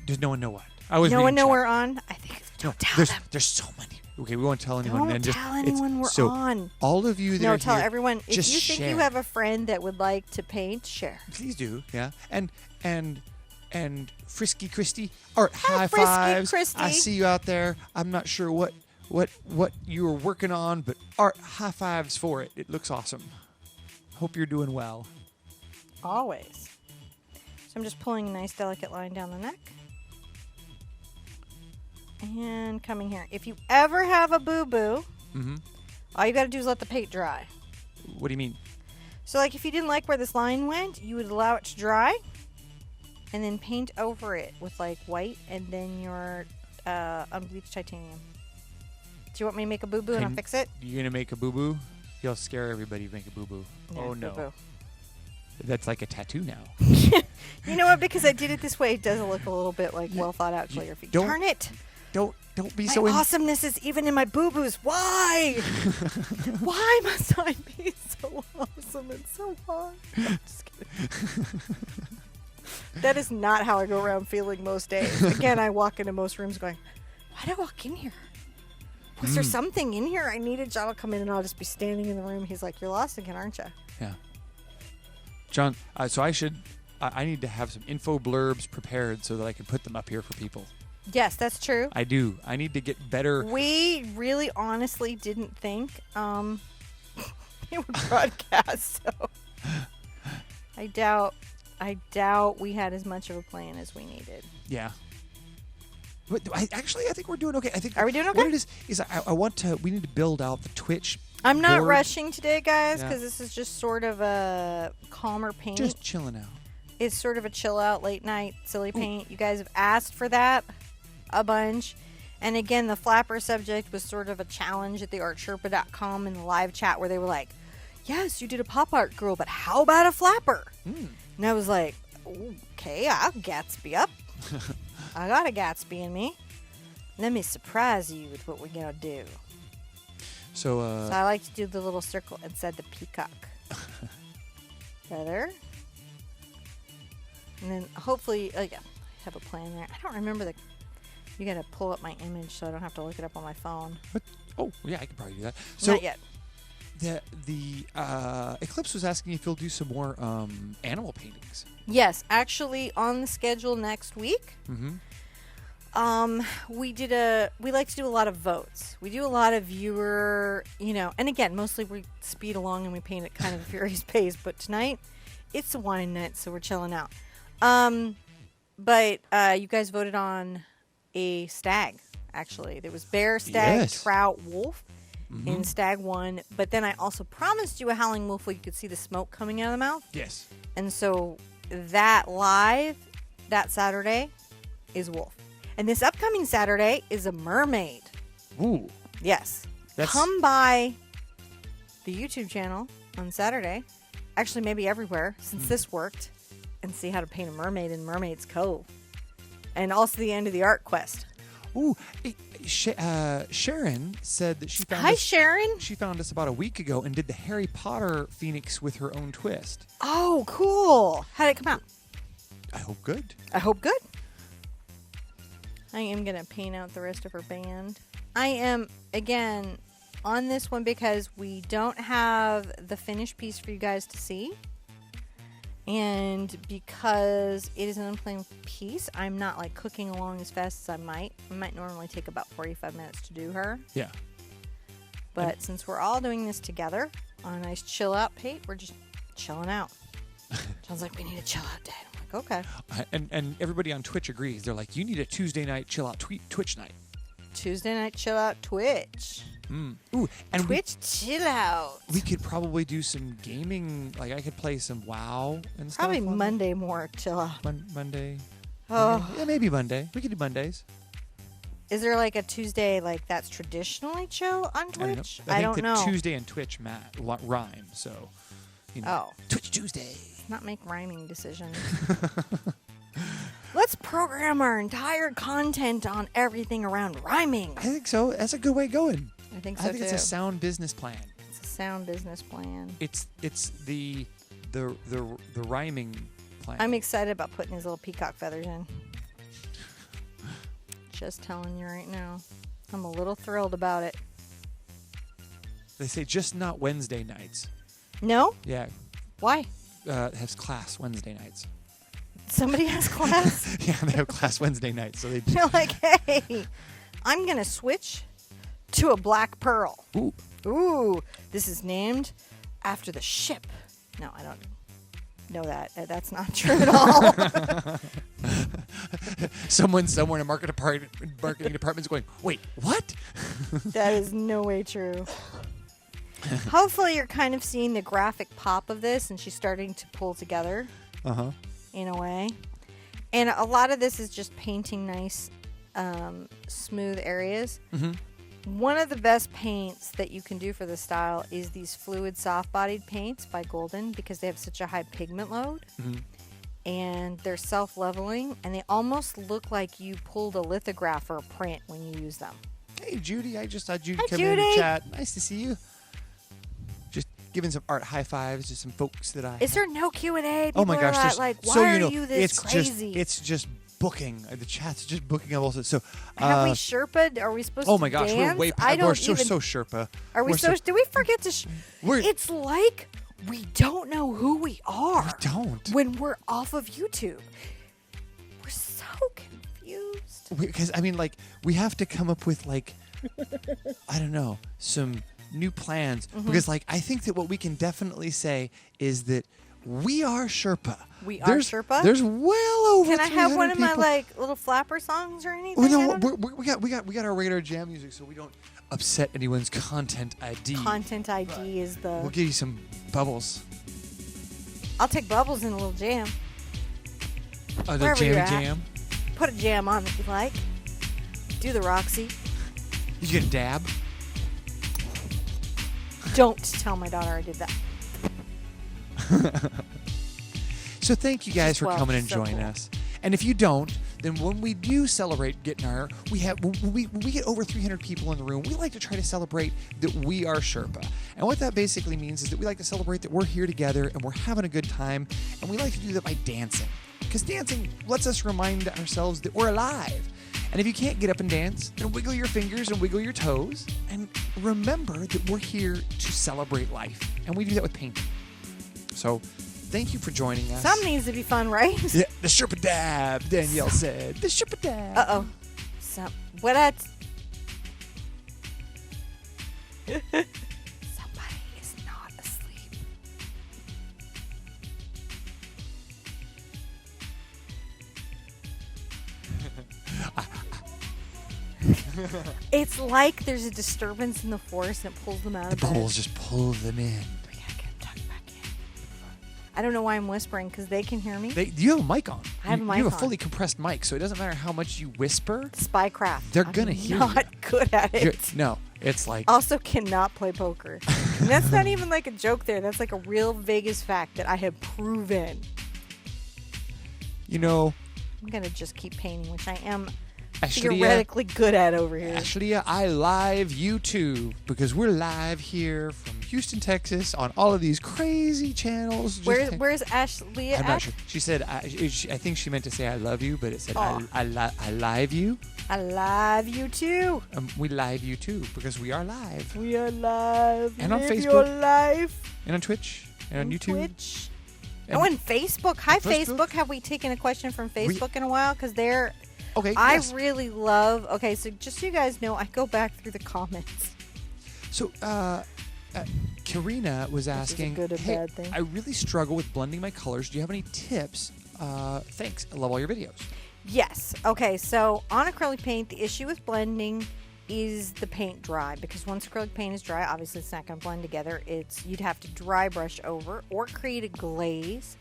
does no one know what? I was No one know chat. we're on? I think don't tell them. There's so many. Okay, we won't tell anyone. Don't tell anyone we're on. All of you that are tell here, everyone. If you just think share. you have a friend that would like to paint, share. Please do, yeah. And Frisky Christy, Art High Frisky Fives. Christy. I see you out there. I'm not sure what you were working on, but Art High Fives for it. It looks awesome. Hope you're doing well. Always. So I'm just pulling a nice delicate line down the neck. And coming here. If you ever have a boo-boo, all you got to do is let the paint dry. What do you mean? So like if you didn't like where this line went, you would allow it to dry and then paint over it with like white and then your unbleached titanium. Do you want me to make a boo-boo and I'll fix it? You're going to make a boo-boo? You'll scare everybody if you make a boo-boo. Yeah, oh, no. boo-boo. That's like a tattoo now. You know what? Because I did it this way, it does look a little bit like well thought out calligraphy. Darn it! Don't be My so awesomeness is even in my boo-boos. Why? Why must I be so awesome and so hard? I'm just kidding. That is not how I go around feeling most days. Again, I walk into most rooms going, why did I walk in here? Was there something in here I needed? John will come in and I'll just be standing in the room. He's like, you're lost again, aren't you? Yeah. John, so I need to have some info blurbs prepared so that I can put them up here for people. Yes, that's true. I do. I need to get better. We really honestly didn't think it would broadcast, so I doubt we had as much of a plan as we needed. Yeah. But I think we're doing okay. Are we doing okay? What it is we need to build out the Twitch. I'm not board. rushing today, guys, because Yeah. this is just sort of a calmer paint. Just chilling out. It's sort of a chill out, late night, silly paint. You guys have asked for that a bunch. And again, the flapper subject was sort of a challenge at TheArtSherpa.com in the live chat where they were like, yes, you did a pop art girl, but how about a flapper? And I was like, okay, I'll Gatsby up. I got a Gatsby in me. Let me surprise you with what we're going to do. So I like to do the little circle inside the peacock feather. And then hopefully, I have a plan there. I don't remember you got to pull up my image so I don't have to look it up on my phone. What? Oh, yeah, I can probably do that. So Not yet. The Eclipse was asking if you'll do some more animal paintings. Yes, actually on the schedule next week. We like to do a lot of votes. We do a lot of viewer, and again, mostly we speed along and we paint at kind of a furious pace, but tonight it's a wine night, so we're chilling out. But you guys voted on a stag, actually. There was bear, stag, Yes. trout, wolf in stag 1, but then I also promised you a howling wolf where you could see the smoke coming out of the mouth. Yes. And so that live, that Saturday, is wolf. And this upcoming Saturday is a mermaid. Ooh. Yes. Come by the YouTube channel on Saturday. Actually, maybe everywhere, since this worked. And see how to paint a mermaid in Mermaid's Cove. And also the end of the art quest. Ooh. Sharon said that she found Hi, us, Sharon. She found us about a week ago and did the Harry Potter Phoenix with her own twist. Oh, cool. How did it come out? I hope good. I hope good. I am going to paint out the rest of her band. I am, again, on this one because we don't have the finished piece for you guys to see. And because it is an unplanned piece, I'm not like cooking along as fast as I might. It might normally take about 45 minutes to do her. Yeah. But since we're all doing this together on a nice chill out paint, we're just chilling out. Sounds like we need a chill out day. I'm like, okay. And everybody on Twitch agrees. They're like, you need a Tuesday night chill out Twitch night. Tuesday night chill out Twitch. Ooh, and Twitch chill out. We could probably do some gaming. Like I could play some WoW and stuff. Probably Monday more chill out. Monday. Oh. Yeah, maybe Monday. We could do Mondays. Is there like a Tuesday like that's traditionally chill on Twitch? I don't think know. Tuesday and Twitch rhyme, so Twitch Tuesday. Not make rhyming decisions. Let's program our entire content on everything around rhyming. I think so. That's a good way going. I think so I think too. it's a sound business plan. It's a sound business plan. It's the rhyming plan. I'm excited about putting these little peacock feathers in. Just telling you right now. I'm a little thrilled about it. They say just not Wednesday nights. No? Yeah. Why? Has class Wednesday nights. Somebody has class? Yeah, they have class Wednesday nights. So they They're like, hey, I'm going to switch to a black pearl. Ooh. Ooh, this is named after the ship. No, I don't know that. That's not true at all. Someone somewhere in a marketing department is going, wait, what? That is no way true. Hopefully you're kind of seeing the graphic pop of this, and she's starting to pull together in a way. And a lot of this is just painting nice, smooth areas. One of the best paints that you can do for this style is these fluid soft-bodied paints by Golden, because they have such a high pigment load. And they're self-leveling, and they almost look like you pulled a lithograph or a print when you use them. Hey, Judy. I just thought Judy Hi, come in Judy. to chat. Nice to see you. Just giving some art high fives to some folks that I... Is there no Q&A? People Oh my gosh. are like, why so are you know, you this it's crazy? It's just booking. The chat's just booking up also. So, Have we Sherpa'd? Are we supposed oh to my gosh, dance? we're way I don't we're so even... Sherpa. Are we so... Did we forget to... We're- It's like we don't know who we are. We don't. When we're off of YouTube. We're so confused. Because, I mean, like, we have to come up with, like, I don't know, some new plans. Because, like, I think that what we can definitely say is that we are Sherpa. We are Sherpa? There's well over Can I have 300 one of my, people. like, little flapper songs or anything? Well, I no, don't know. we got our regular jam music, so we don't upset anyone's content ID. Content ID is the... We'll give you some bubbles. I'll take bubbles in a little jam. Oh, the Wherever you're jammy at. jam. Put a jam on if you like. Do the Roxy. You get a dab. Don't tell my daughter I did that. So thank you guys She's for 12, coming and so joining cool. us. And if you don't, then when we do celebrate getting our, when we get over 300 people in the room, we like to try to celebrate that we are Sherpa. And what that basically means is that we like to celebrate that we're here together and we're having a good time. And we like to do that by dancing, because dancing lets us remind ourselves that we're alive. And if you can't get up and dance, then wiggle your fingers and wiggle your toes. And remember that we're here to celebrate life. And we do that with painting. So thank you for joining us. Some needs to be fun, right? Yeah, the Sherpa dab, Danielle said. The Sherpa dab. Uh-oh. What at... Somebody is not asleep. It's like there's a disturbance in the forest and it pulls them out The of bed. bubbles just pull them in. We gotta get them tucked back in. I don't know why I'm whispering, because they can hear me. You have a mic on. I have a mic You have a on. fully compressed mic, so it doesn't matter how much you whisper. Spycraft. They're I'm gonna hear not you. good at You're- it. No, it's like... Also cannot play poker. And that's not even like a joke there. That's like a real Vegas fact that I have proven. You know, I'm going to just keep painting, which I am Ashley, theoretically good at over here. Ashley, I live you too, because we're live here from Houston, Texas, on all of these crazy channels. Just Where's Ashley I'm at? not sure. She said, I think she meant to say I love you, but it said Aw. I live you. I love you too. We live you too, because we are live. We are live. And on Live Facebook. your life. And on Twitch. And on YouTube. Twitch. And- Oh, and Facebook. Hi, Facebook. Facebook. Have we taken a question from Facebook in a while? Because they're... Okay, I yes. really love... Okay, so just so you guys know, I go back through the comments. So, Karina was asking, good and hey, bad thing. I really struggle with blending my colors. Do you have any tips? Thanks. I love all your videos. Yes. Okay, so on acrylic paint, the issue with blending is the paint dry, because once acrylic paint is dry, obviously it's not going to blend together. You'd have to dry brush over or create a glaze.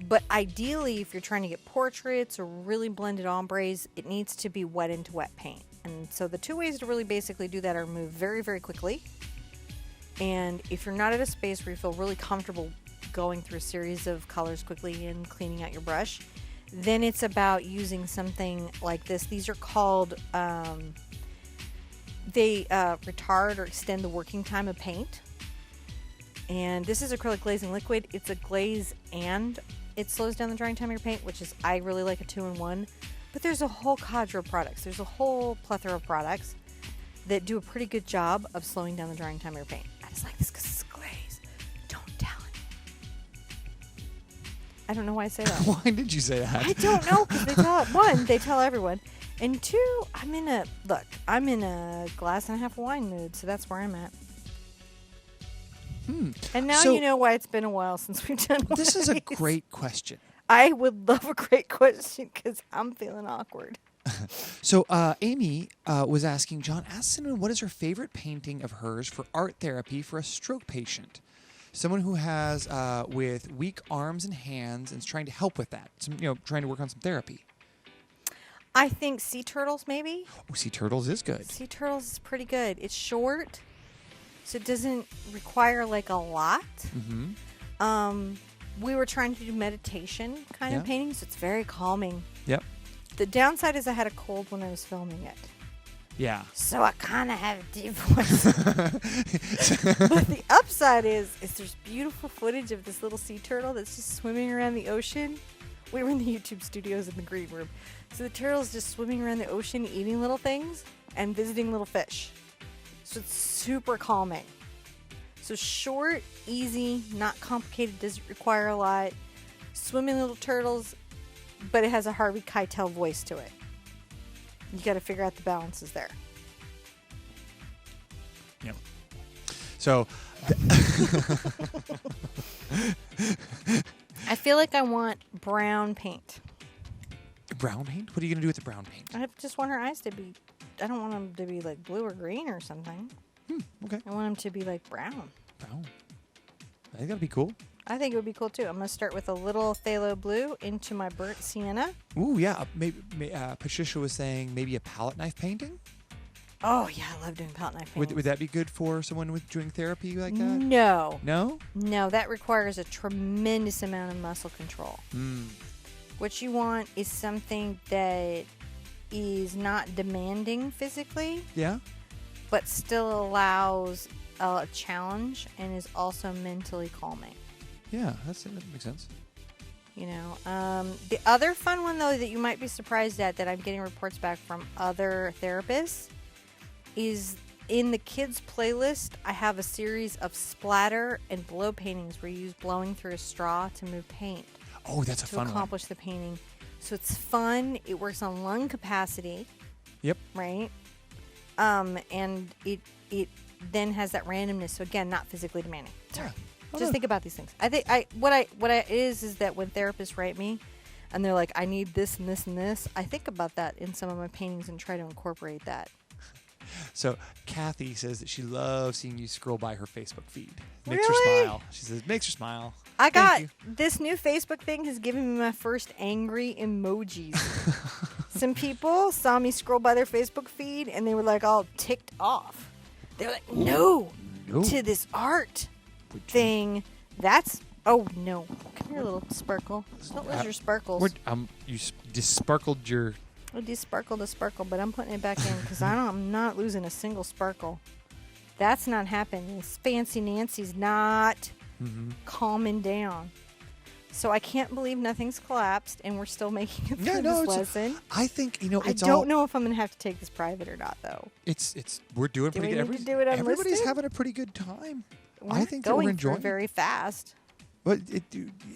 But ideally, if you're trying to get portraits or really blended ombres, it needs to be wet into wet paint. And so the two ways to really basically do that are move very, very quickly. And if you're not at a space where you feel really comfortable going through a series of colors quickly and cleaning out your brush, then it's about using something like this. These are called, they retard or extend the working time of paint. And this is acrylic glazing liquid. It's a glaze and it slows down the drying time of your paint, which is, I really like a 2-in-1. But there's a whole cadre of products. There's a whole plethora of products that do a pretty good job of slowing down the drying time of your paint. I just like this because it's glaze. Don't tell anyone. I don't know why I say that. Why did you say that? I don't know, because they tell, one, they tell everyone. And two, I'm in a glass and a half wine mood, so that's where I'm at. And now you know why it's been a while since we've done one This of is a these. great question. I would love a great question because I'm feeling awkward. So Amy was asking, John, ask Cinnamon what is her favorite painting of hers for art therapy for a stroke patient? Someone who has with weak arms and hands and is trying to help with that. Trying to work on some therapy. I think sea turtles, maybe. Oh, sea turtles is good. Sea turtles is pretty good. It's short, so it doesn't require like a lot. Mm-hmm. We were trying to do meditation kind of painting, so it's very calming. Yep. The downside is I had a cold when I was filming it. Yeah. So I kind of have a deep voice. But the upside is there's beautiful footage of this little sea turtle that's just swimming around the ocean. We were in the YouTube studios in the green room. So the turtle's just swimming around the ocean, eating little things and visiting little fish. So it's super calming. So short, easy, not complicated, doesn't require a lot. Swimming little turtles, but it has a Harvey Keitel voice to it. You got to figure out the balances there. Yep. So I feel like I want brown paint. brown paint? What are you gonna do with the brown paint? I just want her eyes to be, I don't want them to be like blue or green or something. Okay. I want them to be like brown. Brown. I think that'd be cool. I think it would be cool too. I'm going to start with a little phthalo blue into my burnt sienna. Ooh, yeah. Maybe Patricia was saying maybe a palette knife painting. Oh, yeah. I love doing palette knife paintings. Would that be good for someone with doing therapy like that? No. No? No, that requires a tremendous amount of muscle control. What you want is something that is not demanding physically, Yeah. but still allows a challenge and is also mentally calming. Yeah, that makes sense. You know, the other fun one though that you might be surprised at that I'm getting reports back from other therapists is in the kids playlist. I have a series of splatter and blow paintings where you use blowing through a straw to move paint Oh, that's a to fun accomplish the painting. So it's fun. It works on lung capacity. Yep. Right. And it then has that randomness. So again, not physically demanding. Sorry. Yeah. Just think about these things. I think what is that when therapists write me and they're like, I need this and this and this, I think about that in some of my paintings and try to incorporate that. So Kathy says that she loves seeing you scroll by her Facebook feed. Really? Makes her smile. She says, makes her smile. I Thank got you. this new Facebook thing has given me my first angry emojis. Some people saw me scroll by their Facebook feed and they were like all ticked off. They're like, no. To this art thing. That's, oh no. Come here, little sparkle. Don't lose your sparkles. You just sparkled your... I de-sparkled a sparkle, but I'm putting it back in because I'm not losing a single sparkle. That's not happening. This Fancy Nancy's not calming down. So I can't believe nothing's collapsed and we're still making it through this lesson. I think, it's I don't know if I'm going to have to take this private or not, though. We're doing pretty good. Do we need to do it unlisted? Everybody's having a pretty good time. I think that we're enjoying it very fast. But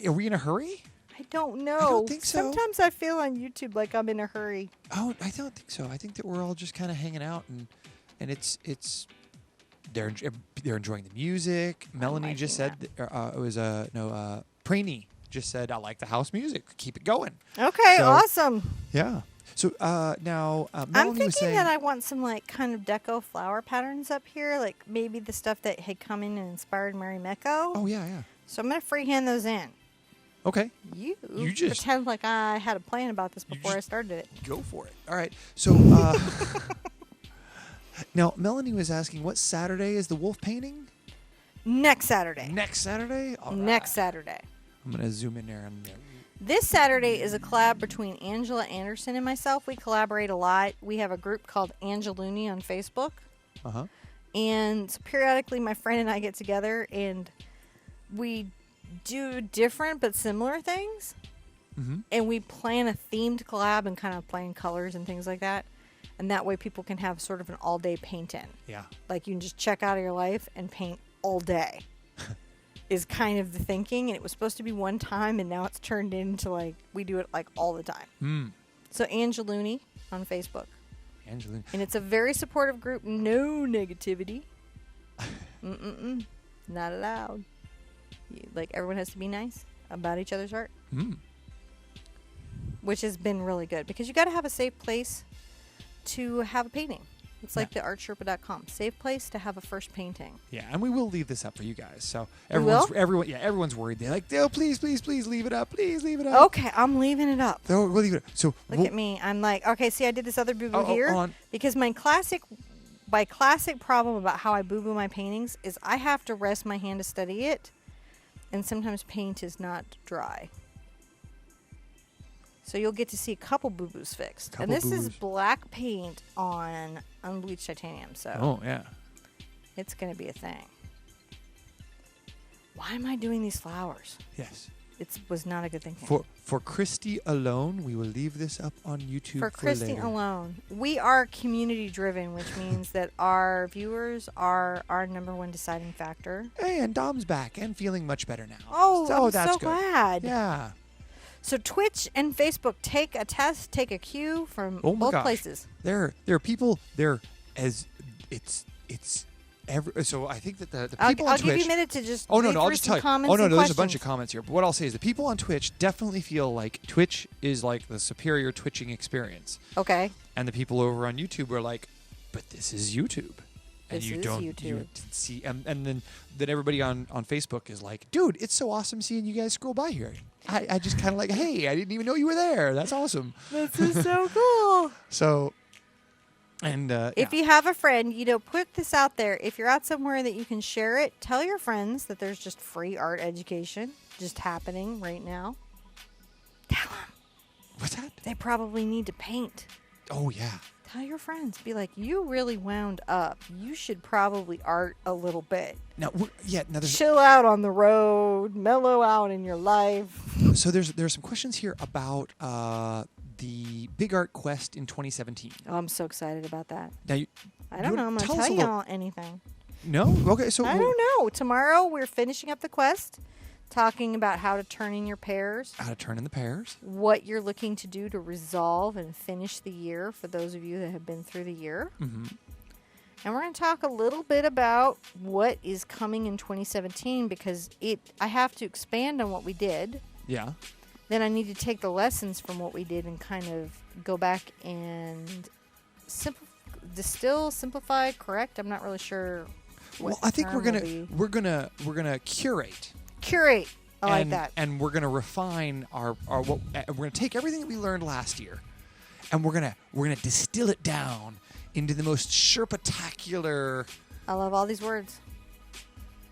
are we in a hurry? I don't know. I don't think so. Sometimes I feel on YouTube like I'm in a hurry. Oh, I don't think so. I think that we're all just kind of hanging out and it's they're enjoying the music. Melanie just said it was Preeny just said I like the house music. Keep it going. Okay, awesome. Yeah. So now Melanie I'm was thinking saying that I want some like kind of deco flower patterns up here, like maybe the stuff that had come in and inspired Mary Mecco. Oh yeah. So I'm gonna freehand those in. Okay. You just pretend like I had a plan about this before I started it. Go for it. All right. So now Melanie was asking, what Saturday is the wolf painting? Next Saturday. Next Saturday? All right. Next Saturday. I'm going to zoom in there. This Saturday is a collab between Angela Anderson and myself. We collaborate a lot. We have a group called Angeluni on Facebook. Uh-huh. And so periodically my friend and I get together and we do different but similar things. Mm-hmm. And we plan a themed collab and kind of plan colors and things like that. And that way people can have sort of an all-day paint in. Yeah. Like you can just check out of your life and paint all day is kind of the thinking. And it was supposed to be one time, and now it's turned into like we do it like all the time. Mm. So Angeluni on Facebook. Angelina. And it's a very supportive group. No negativity. Not allowed. Like everyone has to be nice about each other's art. Mm. Which has been really good because you got to have a safe place to have a painting. It's like TheArtSherpa.com. Safe place to have a first painting. Yeah, and we will leave this up for you guys. So will? everyone's worried. They're like, oh, please leave it up. Please leave it up. Okay, I'm leaving it up. So we'll leave it up. So Look at me. I'm like, okay, see, I did this other boo-boo here because my classic problem about how I boo-boo my paintings is I have to rest my hand to study it, and sometimes paint is not dry. So you'll get to see a couple boo-boos fixed. And this is black paint on unbleached titanium. So it's going to be a thing. Why am I doing these flowers? Yes. It was not a good thing. For Christy alone, we will leave this up on YouTube for Christy later. alone. We are community driven, which means that our viewers are our number one deciding factor. Hey, and Dom's back and feeling much better now. Oh, that's so good. glad. Yeah. So Twitch and Facebook, take a test, take a cue from both places. There are people there as it's so I think that the people on Twitch. I'll give you a minute to just. Oh no, I'll just tell you. Oh no, there's a bunch of questions. comments here. But what I'll say is the people on Twitch definitely feel like Twitch is like the superior twitching experience. Okay. And the people over on YouTube are like, but this is YouTube. And this you is don't YouTube. You see and then everybody on Facebook is like, dude, it's so awesome seeing you guys scroll by here. I just kind of like, hey, I didn't even know you were there. That's awesome. This is so cool. So, and if you have a friend, put this out there. If you're out somewhere that you can share it, tell your friends that there's just free art education just happening right now. Tell them. What's that? They probably need to paint. Oh yeah. Tell your friends. Be like, you really wound up. You should probably art a little bit. Now chill out on the road, mellow out in your life. So there's some questions here about the Big Art Quest in 2017. Oh, I'm so excited about that. Now I don't know. I'm going to tell y'all anything. No? Okay. So I don't know. Tomorrow we're finishing up the quest, talking about how to turn in your pairs. How to turn in the pairs. What you're looking to do to resolve and finish the year for those of you that have been through the year. Mm-hmm. And we're going to talk a little bit about what is coming in 2017 because I have to expand on what we did. Yeah. Then I need to take the lessons from what we did and kind of go back and simplify, correct? I'm not really sure. Well, I think we're gonna curate. Curate. I like that. And we're gonna refine we're gonna take everything that we learned last year, and we're gonna distill it down into the most Sherpatacular. I love all these words.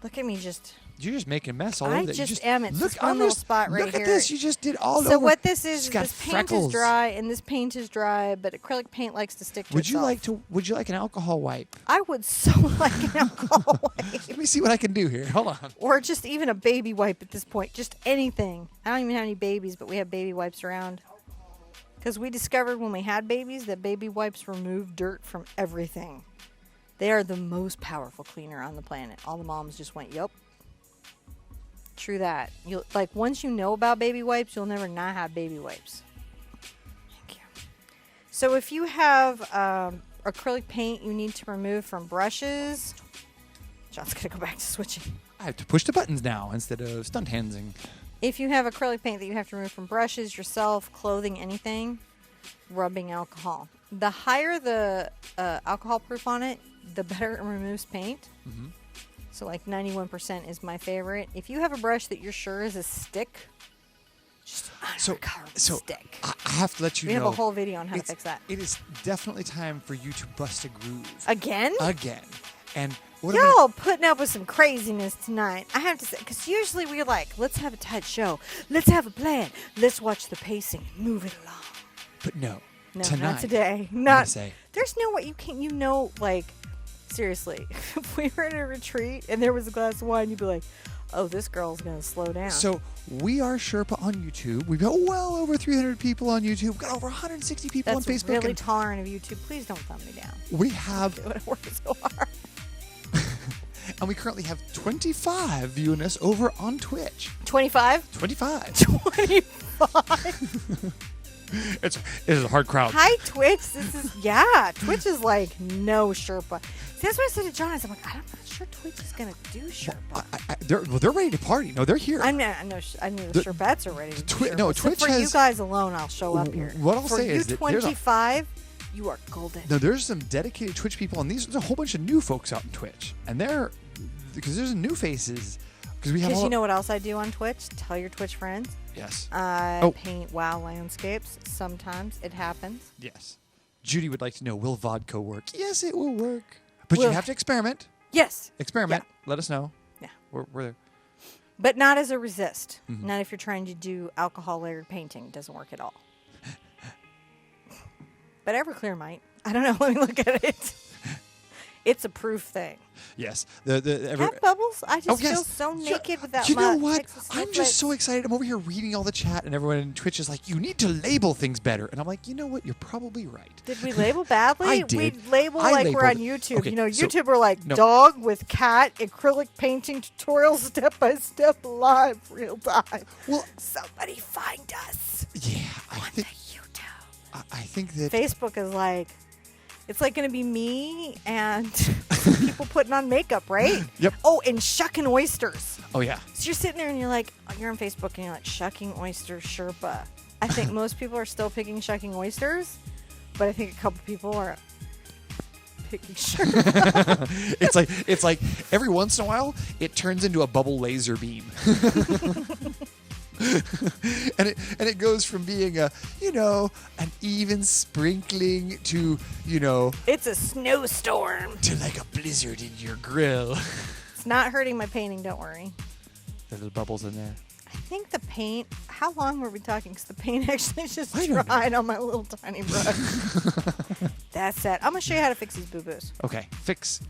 Look at me just. You're just making a mess all over. I just am. It's this one little spot right here. Look at this. You just did all over. So what this is, this paint is dry, and this paint is dry, but acrylic paint likes to stick to itself. Would you like an alcohol wipe? I would so like an alcohol wipe. Let me see what I can do here. Hold on. Or just even a baby wipe at this point. Just anything. I don't even have any babies, but we have baby wipes around. Because we discovered when we had babies that baby wipes remove dirt from everything. They are the most powerful cleaner on the planet. All the moms just went, yup. True that. Once you know about baby wipes, you'll never not have baby wipes. Thank you. So if you have acrylic paint you need to remove from brushes, John's going to go back to switching. I have to push the buttons now instead of stunt handsing. If you have acrylic paint that you have to remove from brushes, yourself, clothing, anything, rubbing alcohol. The higher the alcohol proof on it, the better it removes paint. Mm-hmm. So 91% is my favorite. If you have a brush that you're sure is a stick, just stick. I have to let you know. We have a whole video on how to fix that. It is definitely time for you to bust a groove. Again? And y'all putting up with some craziness tonight. I have to say, because usually we're like, let's have a tight show. Let's have a plan. Let's watch the pacing. Move it along. But no, tonight, not today. There's no way you can't, seriously, if we were at a retreat and there was a glass of wine, you'd be like, oh, this girl's going to slow down. So we are Sherpa on YouTube. We've got well over 300 people on YouTube. We've got over 160 people on Facebook. That's really tolerant of YouTube. Please don't thumb me down. We have... I work so hard. And we currently have 25 viewing us over on Twitch. 25? 25. 25? It is a hard crowd. Hi, Twitch. Twitch is like no Sherpa. See, that's what I said to John. I'm like, I'm not sure Twitch is going to do Sherpa. They're ready to party. No, they're here. I know the Sherpettes are ready to do Sherpa. No, so Twitch for has... you guys alone, I'll show up here. What I'll say is that for you 25, you are golden. No, there's some dedicated Twitch people, and there's a whole bunch of new folks out in Twitch. And because there's new faces. Because you know what else I do on Twitch? Tell your Twitch friends. Yes. I paint WoW landscapes. Sometimes it happens. Yes. Judy would like to know, will vodka work? Yes, it will work. But you have to experiment. Yes. Experiment. Yeah. Let us know. Yeah. We're there. But not as a resist. Mm-hmm. Not if you're trying to do alcohol layered painting. It doesn't work at all. But Everclear might. I don't know. Let me look at it. It's a proof thing. Yes. Cat bubbles? I just feel so naked with that. You know what? I'm just so excited. I'm over here reading all the chat, and everyone in Twitch is like, you need to label things better. And I'm like, you know what? You're probably right. Did we label badly? I did. We label we're on YouTube. Okay, YouTube we're like, dog with cat, acrylic painting tutorial, step-by-step, live, real time. Well, somebody find us. Yeah. I think YouTube. I think that... Facebook is like... It's like going to be me and people putting on makeup, right? Yep. Oh, and shucking oysters. Oh, yeah. So you're sitting there and you're like, you're on Facebook and you're like, shucking oysters Sherpa. I think most people are still picking shucking oysters, but I think a couple people are picking Sherpa. It's like every once in a while, it turns into a bubble laser beam. and it goes from being an even sprinkling to, it's a snowstorm to like a blizzard in your grill. It's not hurting my painting, don't worry. There's little bubbles in there. I think the paint, how long were we talking? Because the paint actually just dried on my little tiny brush. That's it. I'm going to show you how to fix these boo-boos. Okay. Fix.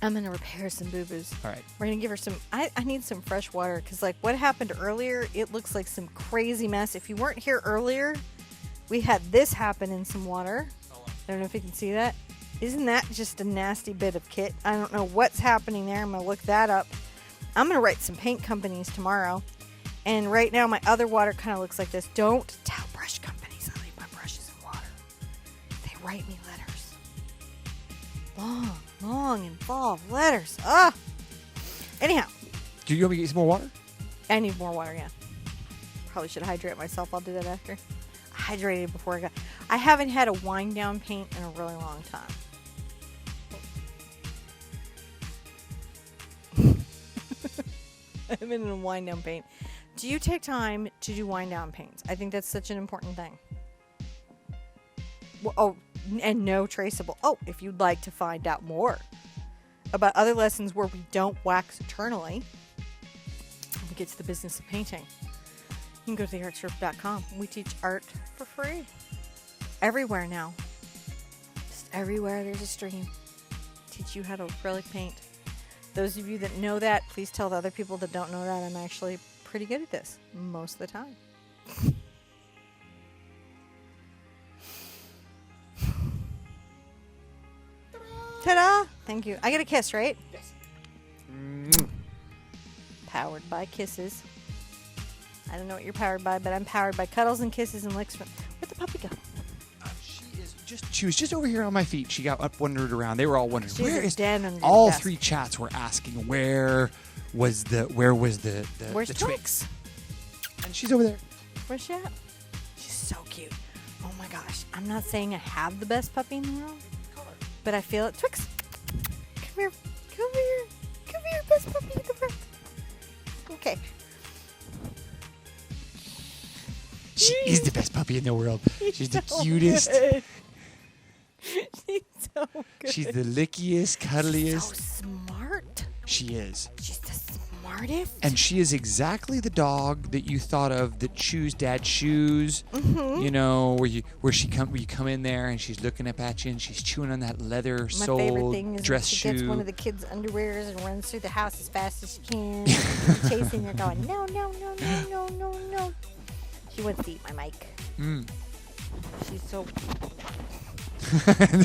I'm going to repair some boo-boos. All right. We're going to give her some... I need some fresh water because, like, what happened earlier, it looks like some crazy mess. If you weren't here earlier, we had this happen in some water. I don't know if you can see that. Isn't that just a nasty bit of kit? I don't know what's happening there. I'm going to look that up. I'm going to write some paint companies tomorrow. And right now, my other water kind of looks like this. Don't tell brush companies I leave my brushes in water. They write me letters. Long, involved letters. Anyhow. Do you want me to get some more water? I need more water, yeah. Probably should hydrate myself. I'll do that after. I hydrated before I haven't had a wind down paint in a really long time. I've been in a wind down paint. Do you take time to do wind down paints? I think that's such an important thing. Well, and no traceable. Oh, if you'd like to find out more about other lessons where we don't wax eternally, we get to the business of painting, you can go to TheArtSherpa.com. We teach art for free. Everywhere now. Just everywhere there's a stream. Teach you how to acrylic paint. Those of you that know that, please tell the other people that don't know that I'm actually pretty good at this most of the time. Ta-da! Thank you. I get a kiss, right? Yes. Powered by kisses. I don't know what you're powered by, but I'm powered by cuddles and kisses and licks. Where'd the puppy go? She was just over here on my feet. She got up, wandered around. They were all wondering, where is all the three chats were asking where was the Twix? And she's over there. Where's she at? She's so cute. Oh my gosh. I'm not saying I have the best puppy in the world, but I feel it. Twix, come here. Best puppy in the world. Okay. She is the best puppy in the world. She's the cutest. Good. She's so good. She's the lickiest, cuddliest. She's so smart. She is. She's the smartest. And she is exactly the dog that you thought of that chews Dad's shoes. Mm-hmm. You know, where you come in there and she's looking up at you and she's chewing on that leather My favorite thing soled is dress when she shoe. gets one of the kids' underwears and runs through the house as fast as she can, chasing her, going, no, no, no, no, no, no, no. She wants to eat my mic. Mm. She's so...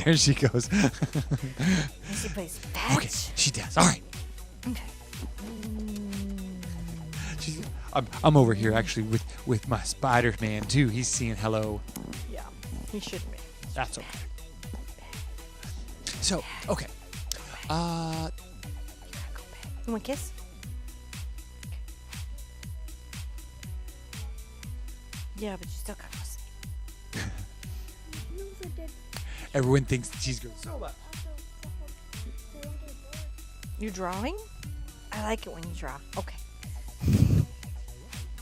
There she goes. And she plays fetch. Okay, she does. All right. Okay. I'm over here actually with my Spider-Man too. He's saying hello. Yeah, he shouldn't be. That's okay. So, okay. You want a kiss? Yeah, but you still gotta go sleep. Everyone thinks that she's going so much. You drawing? I like it when you draw. Okay.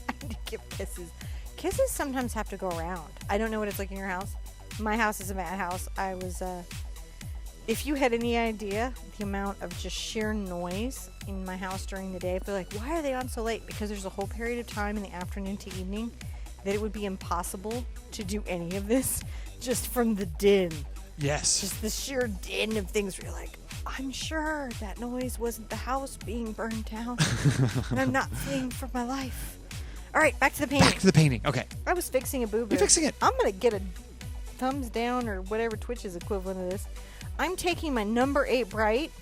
I need to give kisses. Kisses sometimes have to go around. I don't know what it's like in your house. My house is a madhouse. I was, if you had any idea the amount of just sheer noise in my house during the day, I'd be like, why are they on so late? Because there's a whole period of time in the afternoon to evening that it would be impossible to do any of this just from the din. Yes. Just the sheer din of things where you're like, I'm sure that noise wasn't the house being burned down. And I'm not fleeing for my life. All right, back to the painting. Back to the painting. Okay. I was fixing a boo-boo. You're fixing it. I'm going to get a thumbs down or whatever Twitch's equivalent of this. I'm taking my number 8 bright.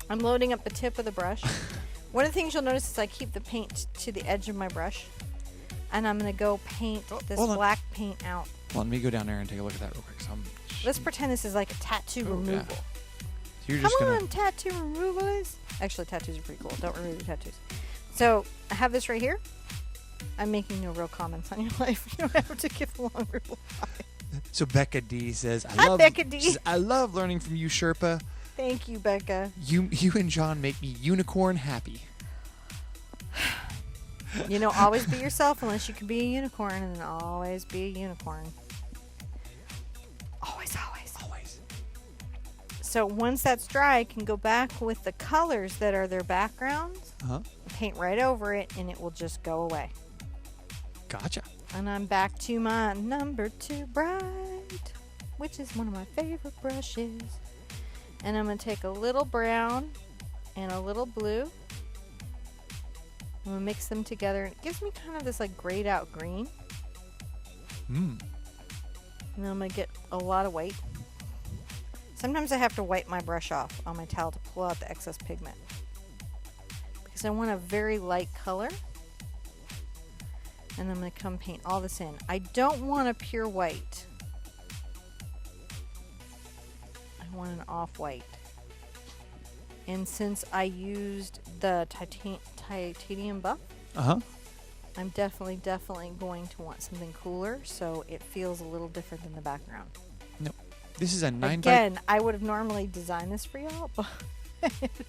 I'm loading up the tip of the brush. One of the things you'll notice is I keep the paint to the edge of my brush. And I'm going to go paint this black paint out. Well, let me go down there and take a look at that real quick. Let's pretend this is like a tattoo removal. Yeah. So you're Come just gonna... on, tattoo removalists. Actually, tattoos are pretty cool. Don't remove the tattoos. So, I have this right here. I'm making no real comments on your life. You don't have to give a long reply. So Becca D says, Becca D. Says, I love learning from you, Sherpa. Thank you, Becca. You and John make me unicorn happy. You know, always be yourself unless you can be a unicorn, and then always be a unicorn. Always, always. Always. So once that's dry, I can go back with the colors that are their backgrounds, paint right over it, and it will just go away. Gotcha. And I'm back to my number 2 bright, which is one of my favorite brushes. And I'm going to take a little brown and a little blue. I'm going to mix them together. It gives me kind of this like grayed out green. Mm. And then I'm going to get a lot of white. Sometimes I have to wipe my brush off on my towel to pull out the excess pigment. Because I want a very light color. And I'm going to come paint all this in. I don't want a pure white. I want an off-white. And since I used the titanium buff, I'm definitely going to want something cooler so it feels a little different than the background. No. This is a 9 Again, I would have normally designed this for y'all, but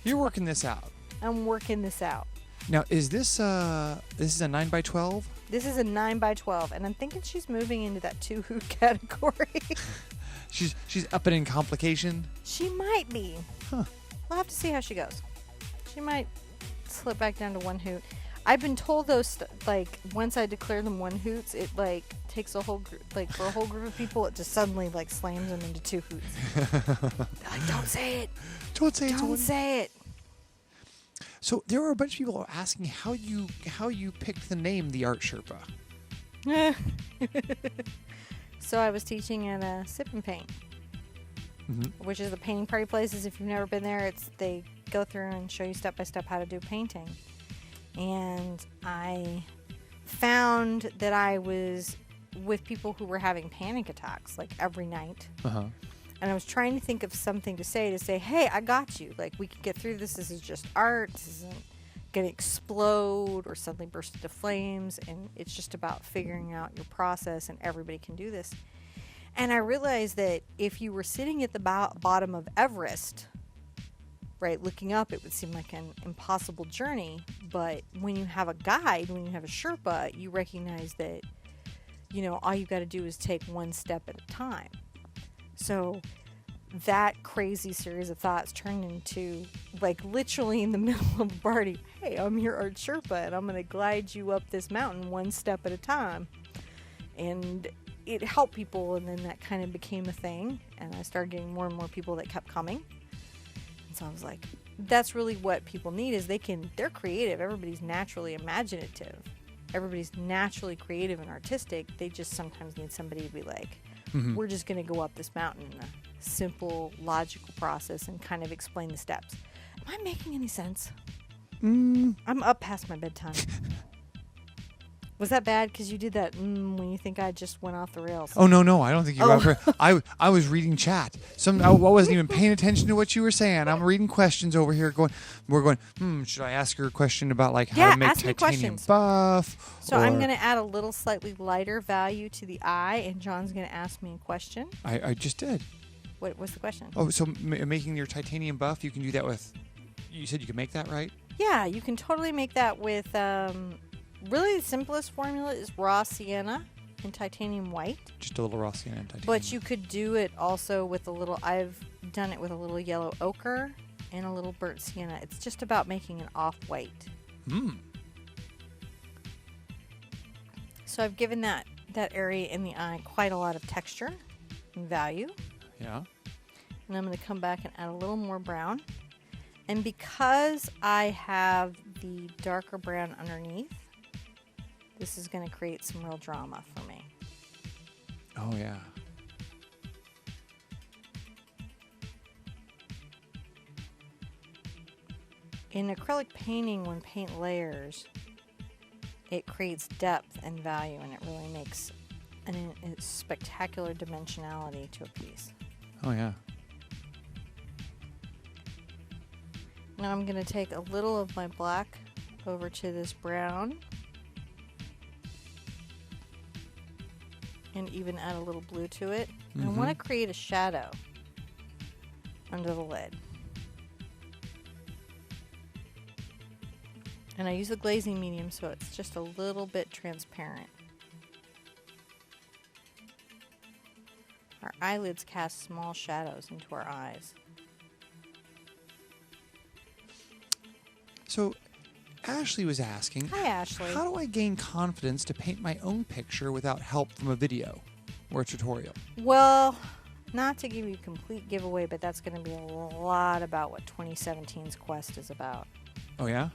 You're working this out. I'm working this out. Now, is this is a 9x12? This is a 9x12, and I'm thinking she's moving into that 2-hoot category. She's up it in complication. She might be. Huh. We'll have to see how she goes. She might slip back down to 1 hoot. I've been told those like once I declare them 1 hoots, it like takes a whole group, like for a whole group of people, it just suddenly like slams them into 2 hoots. They're like, don't say it. Don't say it. Don't say it. So there were a bunch of people asking how you picked the name TheArtSherpa. So I was teaching at a Sip and Paint, which is the painting party places. If you've never been there, they go through and show you step by step how to do painting. And I found that I was with people who were having panic attacks like every night. And I was trying to think of something to say, hey, I got you. Like, we can get through this. This is just art. This isn't going to explode or suddenly burst into flames. And it's just about figuring out your process, and everybody can do this. And I realized that if you were sitting at the bottom of Everest, right, looking up, it would seem like an impossible journey. But when you have a guide, when you have a Sherpa, you recognize that, you know, all you got to do is take one step at a time. So that crazy series of thoughts turned into, like, literally in the middle of a party, hey, I'm your art Sherpa, and I'm going to glide you up this mountain one step at a time. And it helped people, and then that kind of became a thing, and I started getting more and more people that kept coming. And so I was like, that's really what people need, is they're creative. Everybody's naturally imaginative. Everybody's naturally creative and artistic. They just sometimes need somebody to be like, we're just going to go up this mountain in a simple, logical process and kind of explain the steps. Am I making any sense? I'm up past my bedtime. Was that bad? Because you did that when you think I just went off the rails. Oh, no. I don't think you were. I was reading chat. I wasn't even paying attention to what you were saying. I'm reading questions over here we're going, should I ask her a question about like how to make titanium buff? So I'm going to add a little slightly lighter value to the eye, and John's going to ask me a question. I just did. What's the question? Oh, so making your titanium buff, you can do that with, you said you can make that, right? Yeah, you can totally make that with, really the simplest formula is raw sienna and titanium white. Just a little raw sienna and titanium. But you could do it also with I've done it with a little yellow ochre and a little burnt sienna. It's just about making an off-white. So I've given that area in the eye quite a lot of texture and value. Yeah. And I'm going to come back and add a little more brown. And because I have the darker brown underneath, this is going to create some real drama for me. Oh, yeah. In acrylic painting, when paint layers, it creates depth and value, and it really makes a spectacular dimensionality to a piece. Oh, yeah. Now I'm going to take a little of my black over to this brown and even add a little blue to it. I want to create a shadow under the lid. And I use the glazing medium so it's just a little bit transparent. Our eyelids cast small shadows into our eyes. So Ashley was asking, hi Ashley, how do I gain confidence to paint my own picture without help from a video or a tutorial? Well, not to give you a complete giveaway, but that's going to be a lot about what 2017's quest is about. Oh, yeah?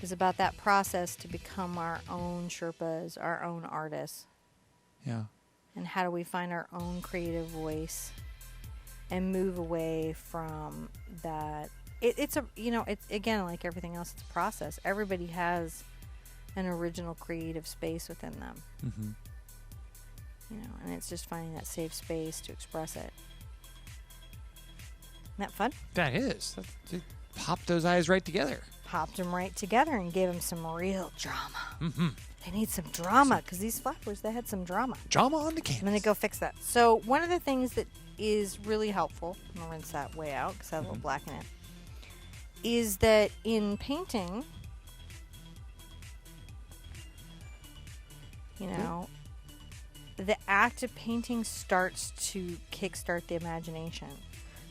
It's about that process to become our own Sherpas, our own artists. Yeah. And how do we find our own creative voice and move away from that. It's again, like everything else, it's a process. Everybody has an original creative space within them. And it's just finding that safe space to express it. Isn't that fun? That is. It popped those eyes right together. Popped them right together and gave them some real drama. They need some drama because these flowers, they had some drama. Drama on the canvas. I'm going to go fix that. So one of the things that is really helpful, I'm going to rinse that way out because I have a little black in it, is that in painting, the act of painting starts to kickstart the imagination.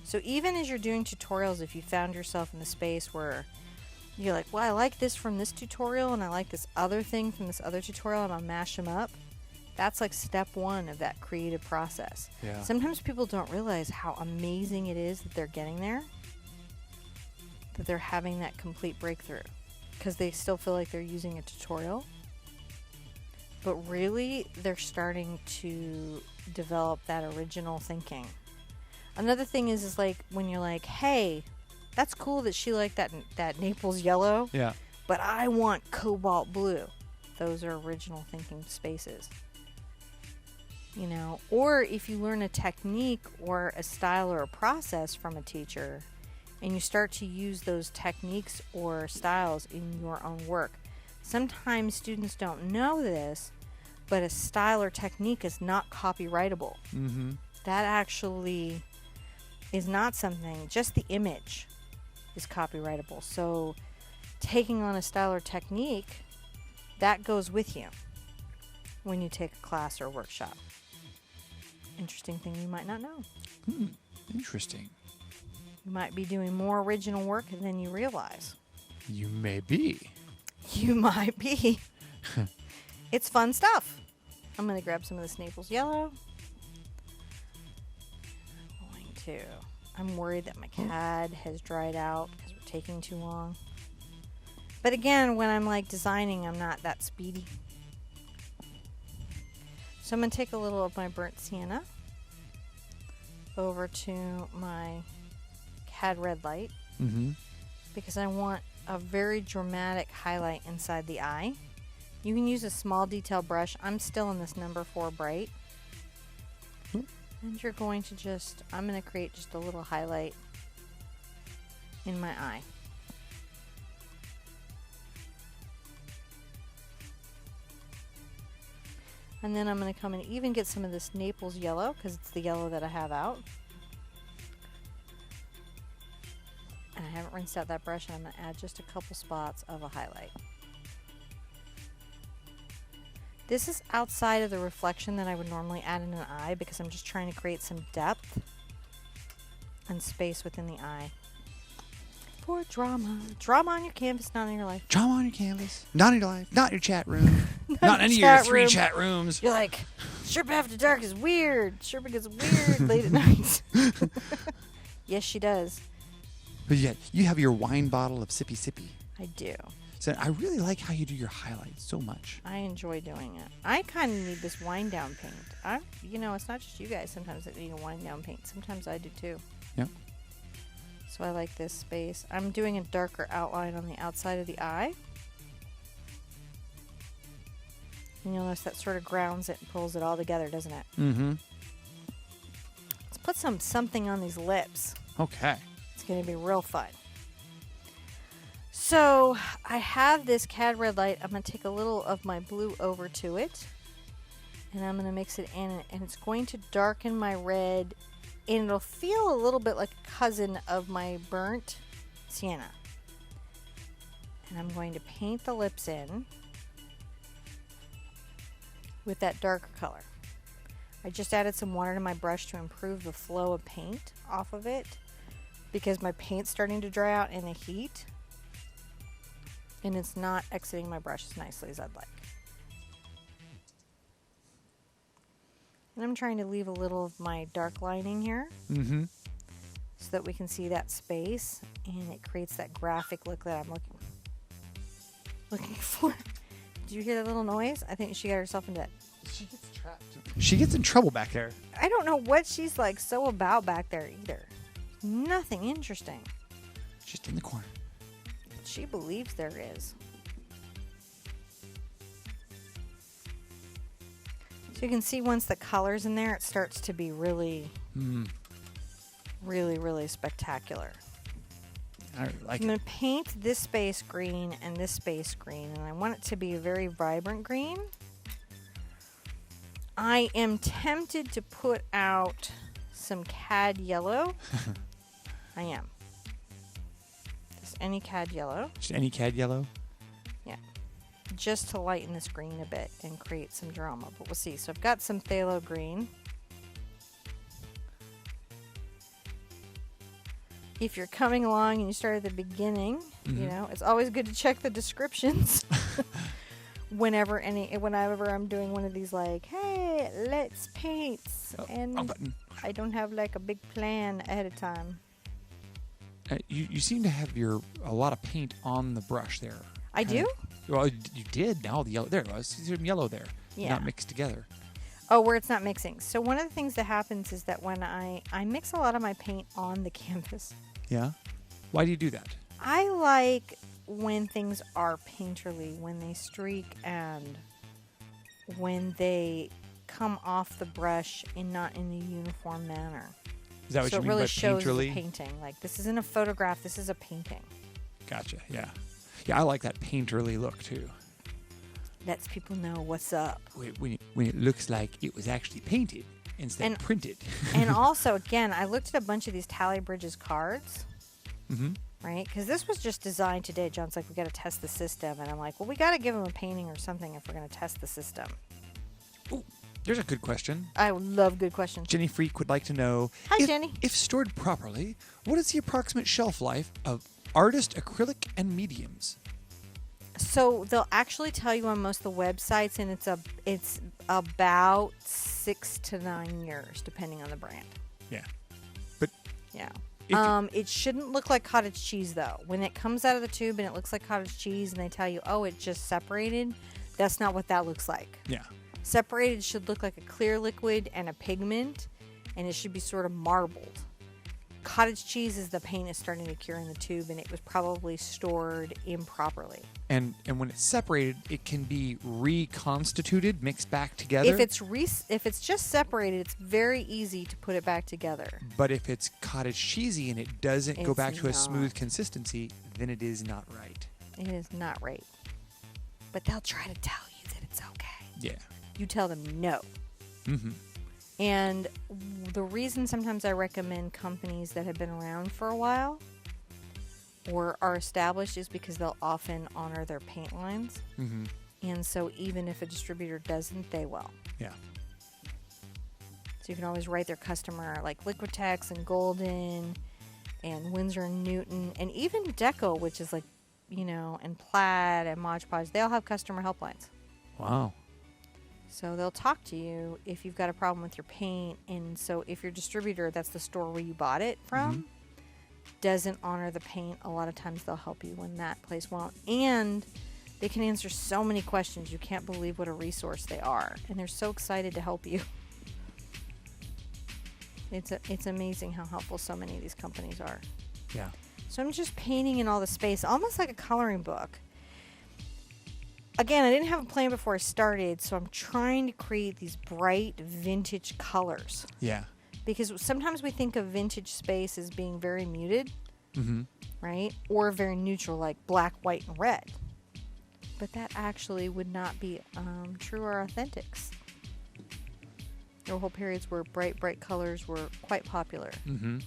So even as you're doing tutorials, if you found yourself in the space where you're like, well, I like this from this tutorial and I like this other thing from this other tutorial and I'll mash them up, that's like step one of that creative process. Yeah. Sometimes people don't realize how amazing it is that they're getting there, that they're having that complete breakthrough, because they still feel like they're using a tutorial. But really, they're starting to develop that original thinking. Another thing is like when you're like, hey, that's cool that she liked that Naples yellow. Yeah. But I want cobalt blue. Those are original thinking spaces. Or if you learn a technique or a style or a process from a teacher, and you start to use those techniques or styles in your own work. Sometimes students don't know this, but a style or technique is not copyrightable. That actually is not something, just the image is copyrightable. So taking on a style or technique, that goes with you when you take a class or workshop. Interesting thing you might not know. Interesting. You might be doing more original work than you realize. You may be. You might be. It's fun stuff. I'm going to grab some of this Naples yellow. I'm worried that my CAD has dried out because we're taking too long. But again, when I'm like designing, I'm not that speedy. So I'm going to take a little of my burnt sienna over to my CAD red light because I want a very dramatic highlight inside the eye. You can use a small detail brush. I'm still in this number 4 bright. And you're going to just, I'm going to create just a little highlight in my eye. And then I'm going to come and even get some of this Naples yellow because it's the yellow that I have out. And I haven't rinsed out that brush, and I'm going to add just a couple spots of a highlight. This is outside of the reflection that I would normally add in an eye because I'm just trying to create some depth and space within the eye. For drama. Drama on your canvas, not in your life. Drama on your canvas, not in your life, not in your chat room, not in any of your 3 chat rooms. You're like, Sherpa After Dark is weird. Sherpa gets weird late at night. Yes, she does. But yet, you have your wine bottle of Sippy Sippy. I do. So I really like how you do your highlights so much. I enjoy doing it. I kind of need this wind down paint. You know, it's not just you guys sometimes that need a wind down paint. Sometimes I do too. Yep. So I like this space. I'm doing a darker outline on the outside of the eye. And you'll notice that sort of grounds it and pulls it all together, doesn't it? Mm-hmm. Let's put something on these lips. Okay. It's going to be real fun. So I have this CAD red light. I'm going to take a little of my blue over to it. And I'm going to mix it in. And it's going to darken my red. And it'll feel a little bit like a cousin of my burnt sienna. And I'm going to paint the lips in with that darker color. I just added some water to my brush to improve the flow of paint off of it because my paint's starting to dry out in the heat. And it's not exiting my brush as nicely as I'd like. And I'm trying to leave a little of my dark lining here. Mm-hmm. So that we can see that space. And it creates that graphic look that I'm looking for. Did you hear that little noise? I think she got herself into that. She gets trapped. She gets in trouble back there. I don't know what she's like so about back there either. Nothing interesting. Just in the corner. She believes there is. So you can see once the color's in there, it starts to be really, really spectacular. I really like I'm going to paint this space green and this space green, and I want it to be a very vibrant green. I am tempted to put out some CAD yellow. I am. Just any CAD yellow. Just any CAD yellow? Yeah. Just to lighten this green a bit and create some drama, but we'll see. So I've got some phthalo green. If you're coming along and you start at the beginning, you know, it's always good to check the descriptions. Whenever I'm doing one of these, like, hey, let's paint, and I don't have like a big plan ahead of time. You seem to have a lot of paint on the brush there. I do? Well, you did. Now the yellow there it was. Some yellow there. Yeah. Not mixed together. Oh, where it's not mixing. So one of the things that happens is that when I mix a lot of my paint on the canvas. Yeah. Why do you do that? I like when things are painterly, when they streak and when they come off the brush and not in a uniform manner. Is that what so you mean it really by shows painterly? the painting. Like, this isn't a photograph, this is a painting. Gotcha, yeah. Yeah, I like that painterly look too. Lets people know what's up. When it looks like it was actually painted instead of printed. And also, again, I looked at a bunch of these Tally Bridges cards. Mm-hmm. Right? Because this was just designed today. John's like, we got to test the system. And I'm like, well, we got to give him a painting or something if we're going to test the system. Ooh, There's a good question. I love good questions. Jenny Freak would like to know, Hi, Jenny. If stored properly, what is the approximate shelf life of artist acrylic and mediums? So they'll actually tell you on most of the websites, and it's about 6 to 9 years, depending on the brand. Yeah. But yeah. It shouldn't look like cottage cheese, though. When it comes out of the tube and it looks like cottage cheese, and they tell you, oh, it just separated, that's not what that looks like. Yeah. Separated should look like a clear liquid and a pigment, and it should be sort of marbled. Cottage cheese is the paint is starting to cure in the tube, and it was probably stored improperly. And when it's separated, it can be reconstituted, mixed back together. If it's just separated, it's very easy to put it back together. But if it's cottage cheesy and it doesn't go back to a smooth not. consistency, then it is not right. It is not right. But they'll try to tell you that it's okay. Yeah. You tell them no. Mm-hmm. And the reason sometimes I recommend companies that have been around for a while or are established is because they'll often honor their paint lines. Mm-hmm. And so even if a distributor doesn't, they will. Yeah. So you can always write their customer, like Liquitex and Golden and Winsor & Newton, and even Deco, which is like, and Plaid and Mod Podge. They all have customer helplines. Wow. So they'll talk to you if you've got a problem with your paint. And so if your distributor, that's the store where you bought it from, doesn't honor the paint, a lot of times they'll help you when that place won't. And they can answer so many questions. You can't believe what a resource they are. And they're so excited to help you. It's amazing how helpful so many of these companies are. Yeah. So I'm just painting in all the space, almost like a coloring book. Again, I didn't have a plan before I started, so I'm trying to create these bright vintage colors. Yeah. Because sometimes we think of vintage space as being very muted, Mm-hmm. right? Or very neutral, like black, white, and red. But that actually would not be true or authentics. There were whole periods where bright colors were quite popular. Mm-hmm.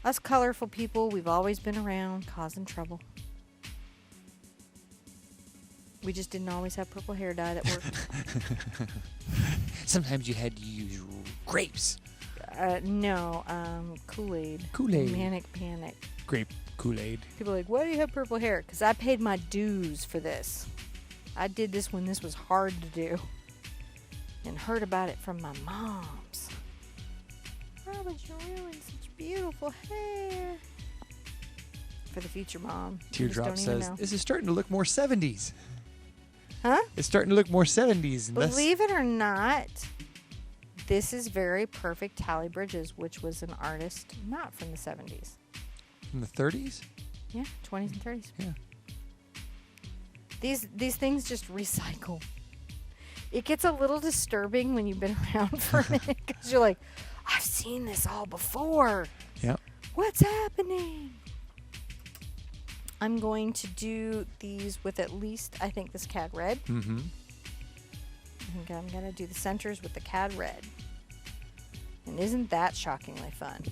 Us colorful people, we've always been around causing trouble. We just didn't always have purple hair dyed at work. Sometimes you had to use grapes. No, Kool-Aid. Kool-Aid. Manic Panic. Grape Kool-Aid. People are like, why do you have purple hair? Because I paid my dues for this. I did this when this was hard to do. And heard about it from my moms. Why would you ruin such beautiful hair? For the future mom. Teardrop says, this is starting to look more 70s. Huh? It's starting to look more 70s. Believe it or not, this is very perfect Tally Bridges, which was an artist not from the 70s. From the 30s? Yeah, 20s and 30s. Yeah. These things just recycle. It gets a little disturbing when you've been around for a minute because you're like, I've seen this all before. Yep. What's happening? I'm going to do these with at least, I think, this Cad Red. Mm-hmm. I think I'm going to do the centers with the Cad Red. And isn't that shockingly fun?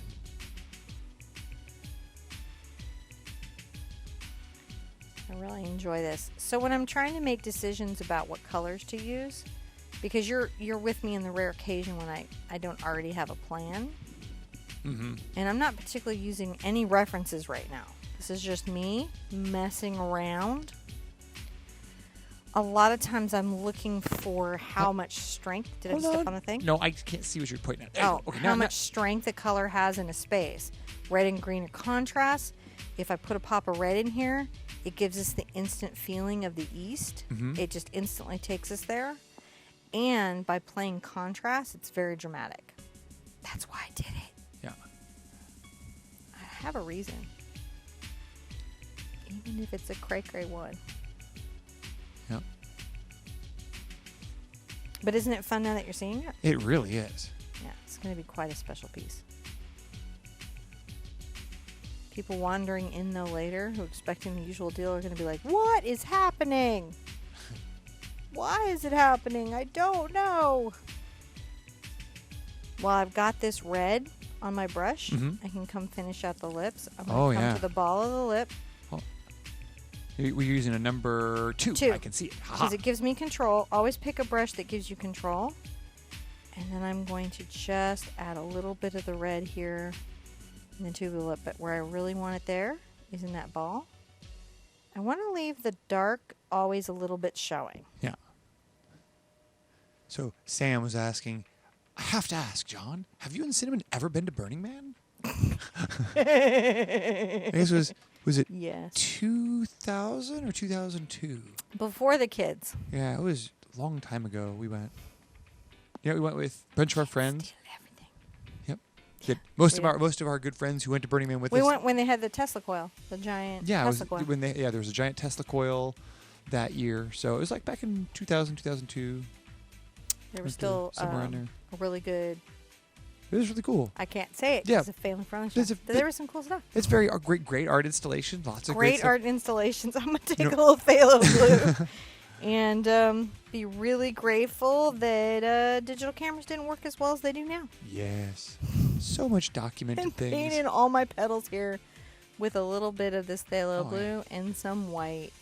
I really enjoy this. So when I'm trying to make decisions about what colors to use, because you're with me in the rare occasion when I don't already have a plan, and I'm not particularly using any references right now. This is just me messing around. A lot of times I'm looking for how much strength. Did I step on a thing? No, I can't see what you're pointing at. Oh, okay, how much strength a color has in a space. Red and green are contrast. If I put a pop of red in here, it gives us the instant feeling of the East. It just instantly takes us there. And by playing contrast, it's very dramatic. That's why I did it. Yeah. I have a reason. Even if it's a cray-cray one. Yep. But isn't it fun now that you're seeing it? It really is. Yeah, it's going to be quite a special piece. People wandering in though later who are expecting the usual deal are going to be like, what is happening? Why is it happening? I don't know. While I've got this red on my brush, I can come finish out the lips. I'm going to come to the ball of the lip. We're using a number 2. I can see it. Because it gives me control. Always pick a brush that gives you control. And then I'm going to just add a little bit of the red here in the tubular, but where I really want it there is in that ball. I want to leave the dark always a little bit showing. Yeah. So Sam was asking, I have to ask, John, have you and Cinnamon ever been to Burning Man? I guess was it Yes. 2000 or 2002? Before the kids. Yeah, it was a long time ago. We went. Yeah, we went with a bunch of our friends. Steal everything. Yep. Did most of our good friends who went to Burning Man with us. We went when they had the Tesla coil, the giant Tesla coil. There was a giant Tesla coil that year. So it was like back in 2000, 2002. There was still somewhere in there. a really good. It was really cool. I can't say it. Yeah. It's a family-friendly show. There was some cool stuff. It's very great art installation. Lots of great stuff. art installations. I'm gonna take a little phthalo blue, and be really grateful that digital cameras didn't work as well as they do now. Yes. So much documented And things. painting all my petals here with a little bit of this phthalo Oh, blue and some white.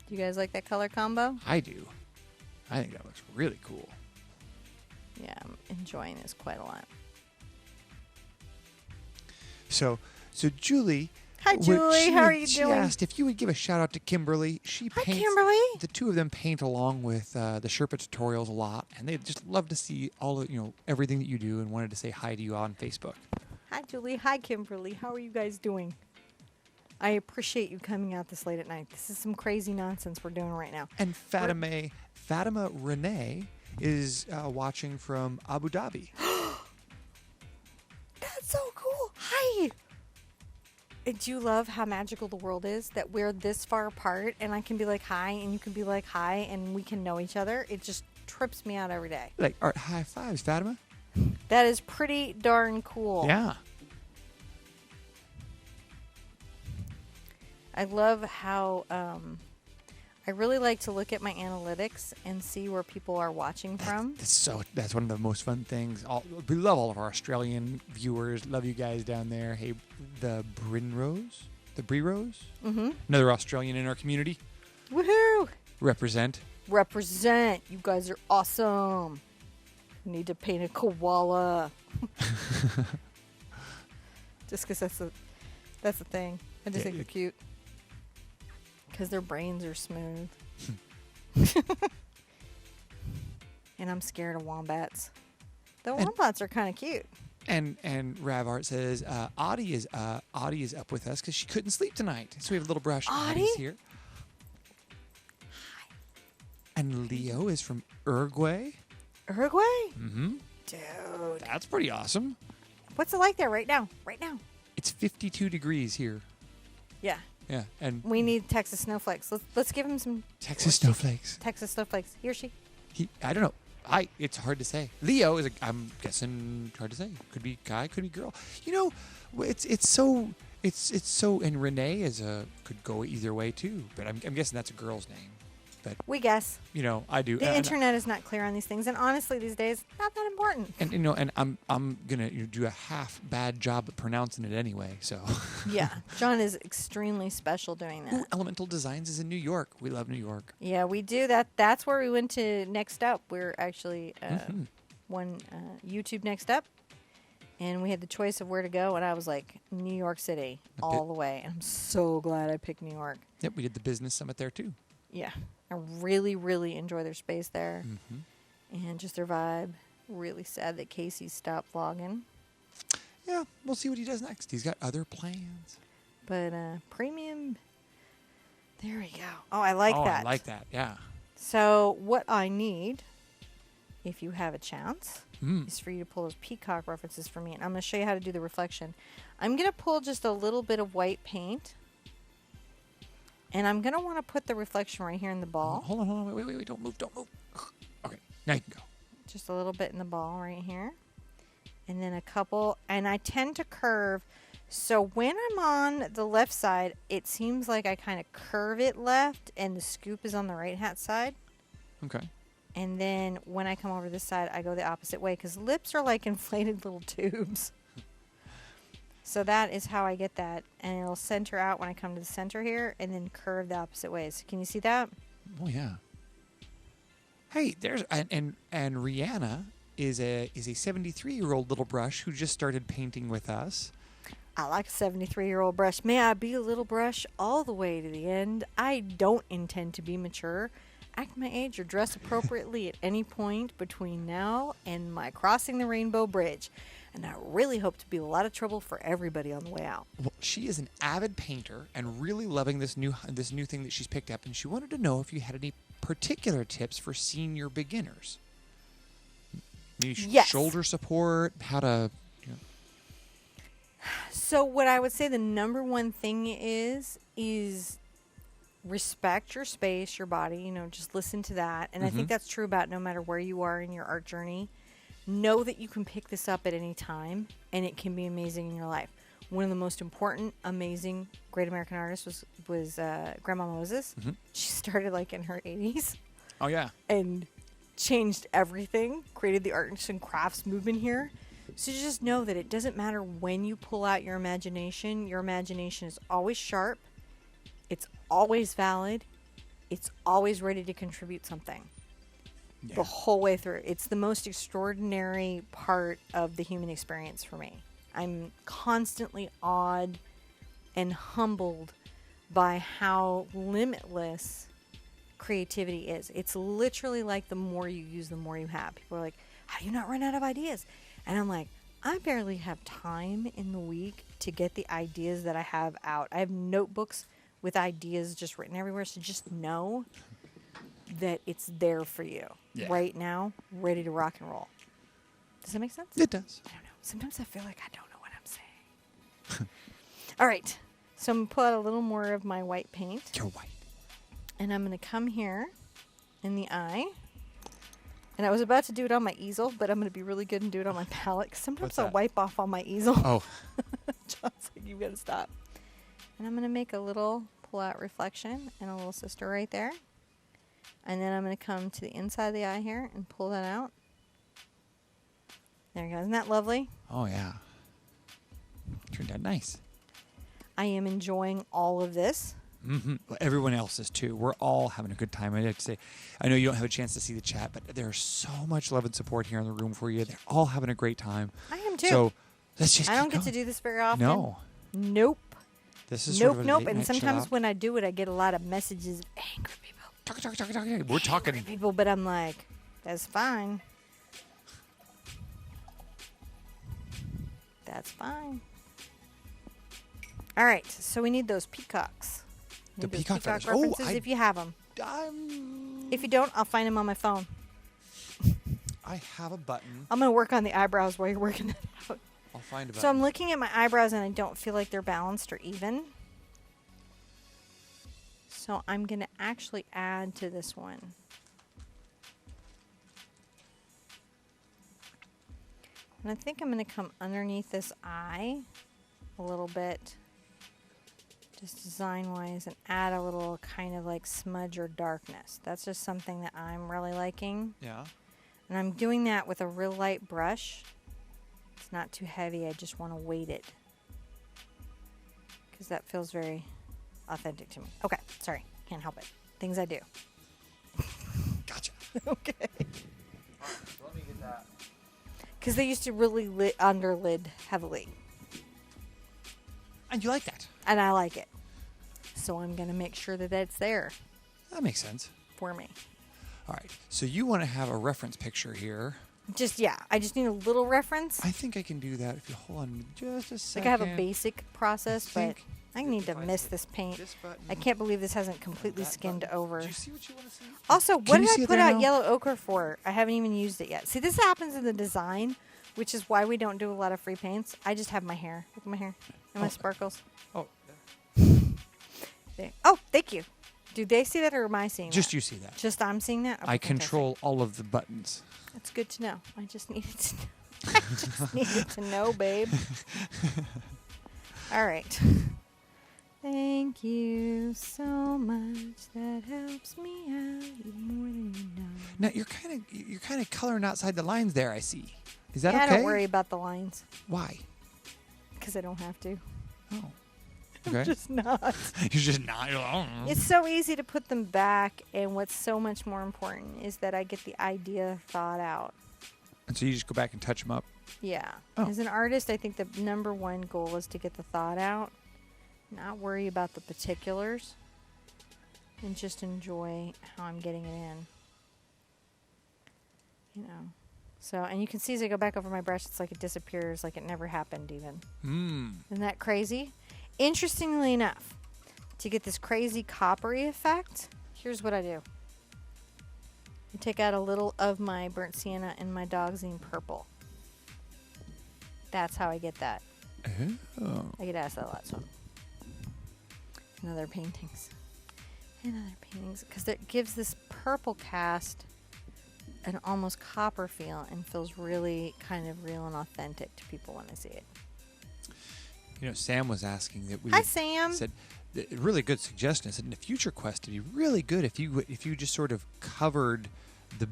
Do you guys like that color combo? I do. I think that looks really cool. Yeah, I'm enjoying this quite a lot. So Julie. Hi, Julie. How are you she doing? asked if you would give a shout out to Kimberly. She Hi, paints. Kimberly. The two of them paint along with the Sherpa tutorials a lot, and they just love to see all of everything that you do, and wanted to say hi to you on Facebook. Hi, Julie. Hi, Kimberly. How are you guys doing? I appreciate you coming out this late at night. This is some crazy nonsense we're doing right now. And Fatima Renee is watching from Abu Dhabi. That's so cool. Hi. And do you love how magical the world is that we're this far apart and I can be like hi and you can be like hi and we can know each other? It just trips me out every day. Like, all right, high fives, Fatima. That is pretty darn cool. Yeah. I love how I really like to look at my analytics and see where people are watching from. That's one of the most fun things. We love all of our Australian viewers. Love you guys down there. Hey, the Brinrose, another Australian in our community. Woohoo! Represent. You guys are awesome. We need to paint a koala. Just because that's the thing. I just think they're cute. Because their brains are smooth. And I'm scared of wombats. The wombats are kind of cute. And Rav Art says Audie is up with us because she couldn't sleep tonight. So we have a little brush. Audie's here. Hi. And Leo is from Uruguay. Uruguay? Mm-hmm. Dude. That's pretty awesome. What's it like there right now? It's 52 degrees here. Yeah. Yeah, and we need Texas snowflakes. Let's give him some Texas snowflakes. Texas snowflakes. He or she? I don't know. It's hard to say. Leo is I'm guessing hard to say. Could be guy, could be girl. It's so and Renee could go either way too. But I'm guessing that's a girl's name. But we guess. I do. The internet is not clear on these things, and honestly, these days, not that important. And I'm gonna do a half bad job at pronouncing it anyway. So. Yeah, John is extremely special doing that. Ooh, Elemental Designs is in New York. We love New York. Yeah, we do that. That's where we went to next up. We're actually YouTube next up, and we had the choice of where to go, and I was like New York City all the way. And I'm so glad I picked New York. Yep, we did the business summit there too. Yeah. I really, really enjoy their space there. Mm-hmm. And just their vibe. Really sad that Casey stopped vlogging. Yeah, we'll see what he does next. He's got other plans. But premium, there we go. Oh, I like that. I like that, yeah. So what I need, if you have a chance, is for you to pull those peacock references for me. And I'm going to show you how to do the reflection. I'm going to pull just a little bit of white paint. And I'm going to want to put the reflection right here in the ball. Hold on. Wait. Don't move. Okay, now you can go. Just a little bit in the ball right here. And then a couple. And I tend to curve. So when I'm on the left side, it seems like I kind of curve it left. And the scoop is on the right-hand side. Okay. And then when I come over this side, I go the opposite way. Because lips are like inflated little tubes. So that is how I get that. And it'll center out when I come to the center here and then curve the opposite ways. Can you see that? Oh, yeah. Hey, there's and Rihanna is a 73-year-old little brush who just started painting with us. I like a 73-year-old brush. May I be a little brush all the way to the end? I don't intend to be mature. Act my age or dress appropriately at any point between now and my crossing the Rainbow Bridge. And I really hope to be a lot of trouble for everybody on the way out. Well, she is an avid painter and really loving this new thing that she's picked up, and she wanted to know if you had any particular tips for senior beginners. Maybe Yes. shoulder support, how to. So what I would say the number one thing is respect your space, your body, just listen to that. And I think that's true about no matter where you are in your art journey. Know that you can pick this up at any time and it can be amazing in your life. One of the most important, amazing, great American artists was Grandma Moses. She started like in her 80s. Oh, yeah. And changed everything, created the arts and crafts movement here. So just know that it doesn't matter when you pull out your imagination is always sharp, it's always valid, it's always ready to contribute something. Yeah. The whole way through. It's the most extraordinary part of the human experience for me. I'm constantly awed and humbled by how limitless creativity is. It's literally like the more you use, the more you have. People are like, how do you not run out of ideas? And I'm like, I barely have time in the week to get the ideas that I have out. I have notebooks with ideas just written everywhere. So just know that it's there for you right now, ready to rock and roll. Does that make sense? It does. I don't know. Sometimes I feel like I don't know what I'm saying. All right. So I'm going to pull out a little more of my white paint. You're white. And I'm going to come here in the eye. And I was about to do it on my easel, but I'm going to be really good and do it on my palette. 'Cause sometimes I'll wipe off on my easel. Oh. John's like, you got to stop. And I'm going to make a little pull-out reflection and a little sister right there. And then I'm going to come to the inside of the eye here and pull that out. There you go. Isn't that lovely? Oh, yeah. Turned out nice. I am enjoying all of this. Well, everyone else is too. We're all having a good time. I'd like to say, I know you don't have a chance to see the chat, but there's so much love and support here in the room for you. They're all having a great time. I am too. So let's just I don't keep get to going. do this very often. No. Nope. This is Nope, sort of a nope. late And night sometimes shop. when I do it, I get a lot of messages of angry people. Talk. We're talking. People, but I'm like, that's fine. That's fine. All right, so we need those peacocks. The Need those peacock feathers. references if you have them. If you don't, I'll find them on my phone. I have a button. I'm going to work on the eyebrows while you're working that out. I'll find a button. So I'm looking at my eyebrows and I don't feel like they're balanced or even. So I'm going to actually add to this one. And I think I'm going to come underneath this eye a little bit, just design-wise, and add a little kind of like smudge or darkness. That's just something that I'm really liking. Yeah. And I'm doing that with a real light brush. It's not too heavy. I just want to weight it because that feels very authentic to me. Okay, sorry. Can't help it. Things I do. Gotcha. Okay. So let me get that. Because they used to really underlid heavily. And you like that? And I like it. So I'm going to make sure that that's there That makes sense. for me. All right. So you want to have a reference picture here. I just need a little reference. I think I can do that if you hold on just a Like second. I have a basic process, but think I need to if I miss hit this paint. this button, I can't believe this hasn't completely that skinned button. over. Do you see what you want to see? Also, Can what you did see I it put there out now? yellow ochre for? I haven't even used it yet. See, this happens in the design, which is why we don't do a lot of free paints. I just have my hair. Look at my hair and my sparkles. Oh, There. Oh, thank you. Do they see that or am I seeing just that? you see that. Just I'm seeing that? Okay, I fantastic. control all of the buttons. That's good to know. I just needed to know. I just needed to know, babe. All right. Thank you so much. That helps me out more than you know. Now you're kind of coloring outside the lines there. I see. Is that Yeah, okay? I don't worry about the lines Why? because I don't have to. Oh. I'm Okay. just not. You're just not. You're like, It's so easy to put them back, and what's so much more important is that I get the idea thought out. And so you just go back and touch them up. Yeah. Oh. As an artist, I think the number one goal is to get the thought out, not worry about the particulars, and just enjoy how I'm getting it in. You know. So, and you can see as I go back over my brush, it's like it disappears, like it never happened even. Isn't that crazy? Interestingly enough, to get this crazy coppery effect, here's what I do. I take out a little of my burnt sienna and my Dogzine purple. That's how I get that. Oh. I get asked that a lot, so. And other paintings. Because it gives this purple cast an almost copper feel and feels really kind of real and authentic to people when they see it. You know, Sam was asking that we. Hi, Sam. Said, a really good suggestion. I said in a future quest, it'd be really good if you just sort of covered the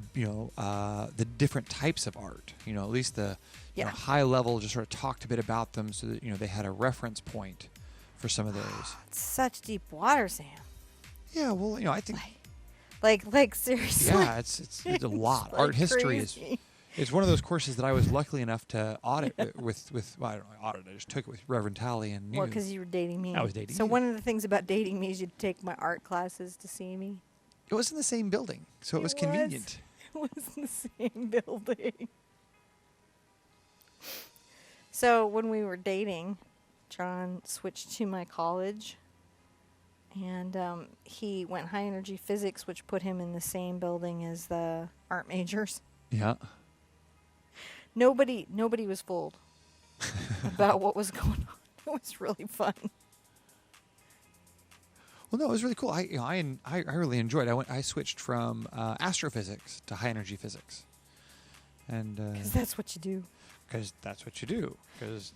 the different types of art. You know, at least the high level, just sort of talked a bit about them, so that they had a reference point for some of those. It's such deep water, Sam. Yeah, well, I think. Like seriously. Yeah, it's a lot. Like Art history crazy. is one of those courses that I was lucky enough to audit with well, I don't know, audit. I just took it with Reverend Talley and knew. Well, because you were dating me. I was dating So you. one of the things about dating me is you'd take my art classes to see me. It was in the same building, so it was convenient. It was in the same building. So when we were dating, John switched to my college. And he went high energy physics, which put him in the same building as the art majors. Yeah. Nobody was fooled about what was going on. It was really fun. Well, no, it was really cool. I really enjoyed it. I switched from astrophysics to high energy physics, and Because that's what you do. because that's what you do. Because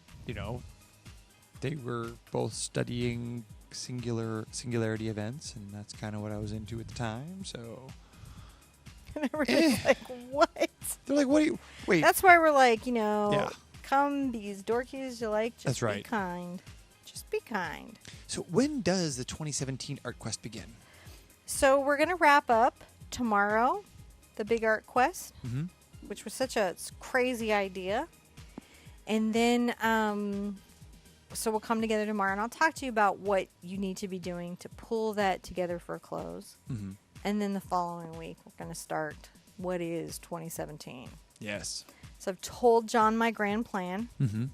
they were both studying singularity events, and that's kind of what I was into at the time. So And everybody's like, what? they're like, "What do you wait?" That's why we're like, Yeah. come be as dorky as you like. Just That's right. be kind. Just be kind. So when does the 2017 Art Quest begin? So we're going to wrap up tomorrow, the big art quest, Mm-hmm. which was such a crazy idea. And then, so we'll come together tomorrow, and I'll talk to you about what you need to be doing to pull that together for a close. Mm-hmm. And then the following week, we're going to start what is 2017. Yes. So I've told John my grand plan. Mm-hmm.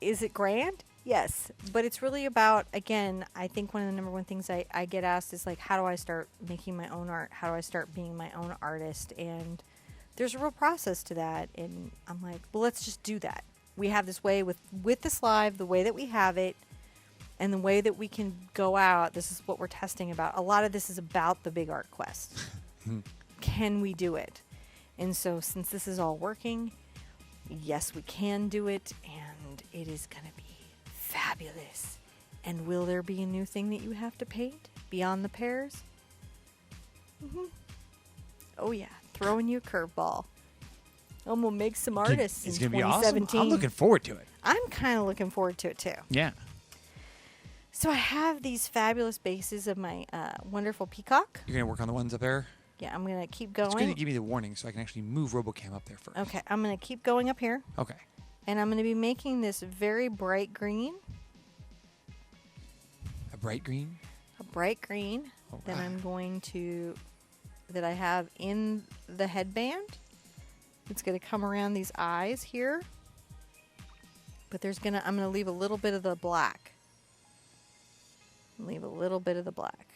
Is it grand? Yes. But it's really about, again, I think one of the number one things I get asked is like, how do I start making my own art? How do I start being my own artist? And there's a real process to that. And I'm like, well, let's just do that. We have this way with this live, the way that we have it, and the way that we can go out. This is what we're testing about. A lot of this is about the big art quest. Can we do it? And so since this is all working, yes, we can do it, and it is going to be fabulous. And will there be a new thing that you have to paint beyond the pears? Mm-hmm. Oh, yeah. Throwing you a curveball. I'm going to make some artists It's in going to be awesome. 2017. I'm looking forward to it. I'm kind of looking forward to it, too. Yeah. So I have these fabulous bases of my wonderful peacock. You're going to work on the ones up there? Yeah, I'm going to keep going. It's going to give me the warning so I can actually move RoboCam up there first. Okay, I'm going to keep going up here. Okay. And I'm going to be making this very bright green. A bright green? A bright green that I'm going to, that I have in the headband. It's going to come around these eyes here. But I'm going to leave a little bit of the black. Leave a little bit of the black.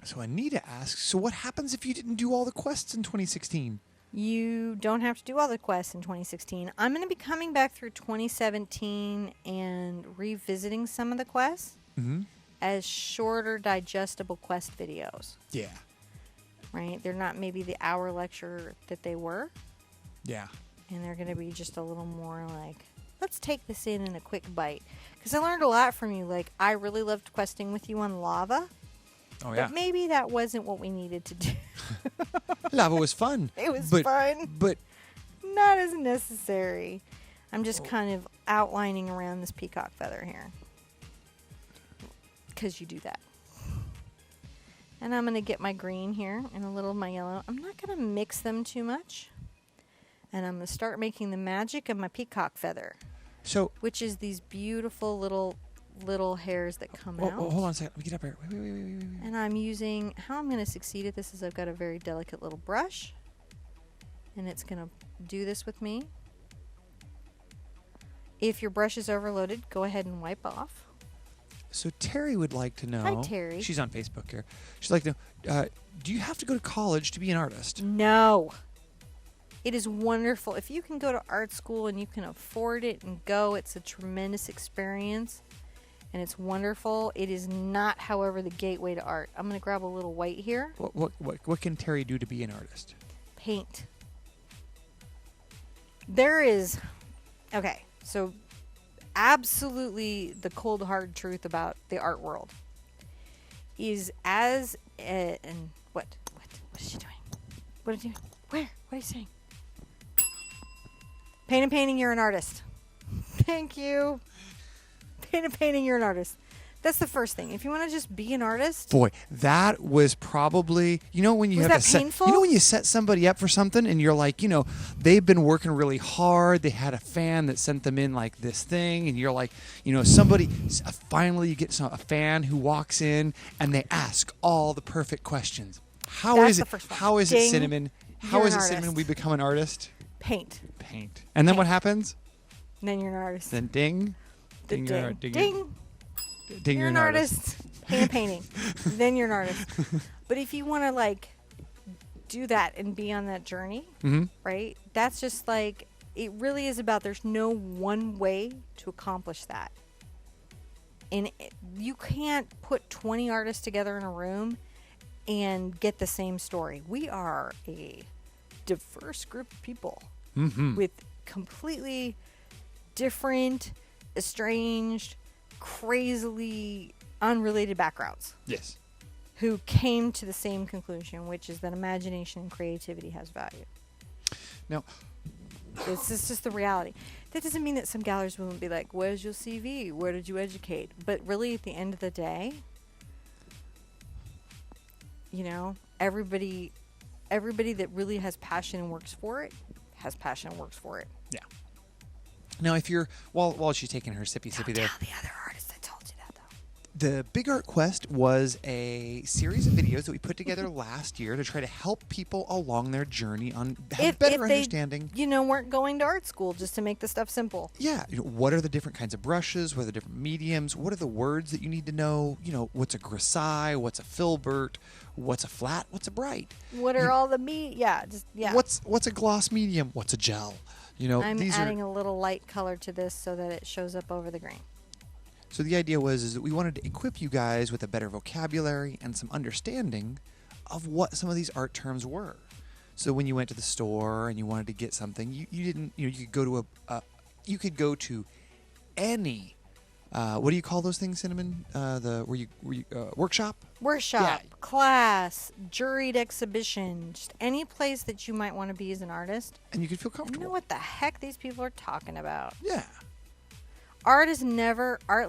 So Anita asks, so what happens if you didn't do all the quests in 2016? You don't have to do all the quests in 2016. I'm going to be coming back through 2017 and revisiting some of the quests as shorter, digestible quest videos. Yeah. Right? They're not maybe the hour lecture that they were. Yeah. And they're going to be just a little more like, let's take this in a quick bite. Because I learned a lot from you. Like, I really loved questing with you on lava. Oh, yeah. But maybe that wasn't what we needed to do. Lava was fun. It was but, fun. But Not as necessary. I'm just kind of outlining around this peacock feather here. Because you do that. And I'm going to get my green here and a little of my yellow. I'm not going to mix them too much. And I'm going to start making the magic of my peacock feather. So, which is these beautiful little hairs that come out. Hold on a second. Let me get up here. Wait. And I'm using, how I'm going to succeed at this is I've got a very delicate little brush. And it's going to do this with me. If your brush is overloaded, go ahead and wipe off. So Terry would like to know. Hi, Terry. She's on Facebook here. She'd like to know, do you have to go to college to be an artist? No. It is wonderful. If you can go to art school and you can afford it and go, it's a tremendous experience. And it's wonderful. It is not, however, the gateway to art. I'm going to grab a little white here. What can Terry do to be an artist? Paint. There is... Okay, so... absolutely the cold hard truth about the art world is and what is she doing? What are you doing? Where? What are you saying? Paint and painting, you're an artist. Thank you. Paint and painting, you're an artist. That's the first thing. If you want to just be an artist. Boy, that was probably, when you was have that to painful? set, when you set somebody up for something and you're like, they've been working really hard. They had a fan that sent them in like this thing. And you're like, finally you get a fan who walks in and they ask all the perfect questions. How is it, Cinnamon? How is it, Cinnamon, we become an artist? Paint. And then what happens? And then you're an artist. Then ding. Ding. Ding, You're an artist. Painting. Then you're an artist. But if you want to do that and be on that journey, right? That's just it really is about there's no one way to accomplish that. And you can't put 20 artists together in a room and get the same story. We are a diverse group of people with completely different, estranged, crazily unrelated backgrounds. Yes. Who came to the same conclusion, which is that imagination and creativity has value. Now, this is just the reality. That doesn't mean that some galleries won't be like, where's your CV? Where did you educate? But really, at the end of the day, everybody that really has passion and works for it, has passion and works for it. Yeah. Now, if you're while she's taking her sippy there, tell the other artists I told you that though. The Big Art Quest was a series of videos that we put together last year to try to help people along their journey on have better understanding. Weren't going to art school just to make the stuff simple. Yeah, what are the different kinds of brushes? What are the different mediums? What are the words that you need to know? What's a grisaille? What's a filbert? What's a flat? What's a bright? What are all the What's a gloss medium? What's a gel? I'm adding a little light color to this so that it shows up over the green. So the idea is that we wanted to equip you guys with a better vocabulary and some understanding of what some of these art terms were. So when you went to the store and you wanted to get something, you didn't, you could go to any, what do you call those things, Cinnamon? Workshop? Workshop, class, juried exhibition, just any place that you might want to be as an artist. And you could feel comfortable. You know what the heck these people are talking about. Yeah. Art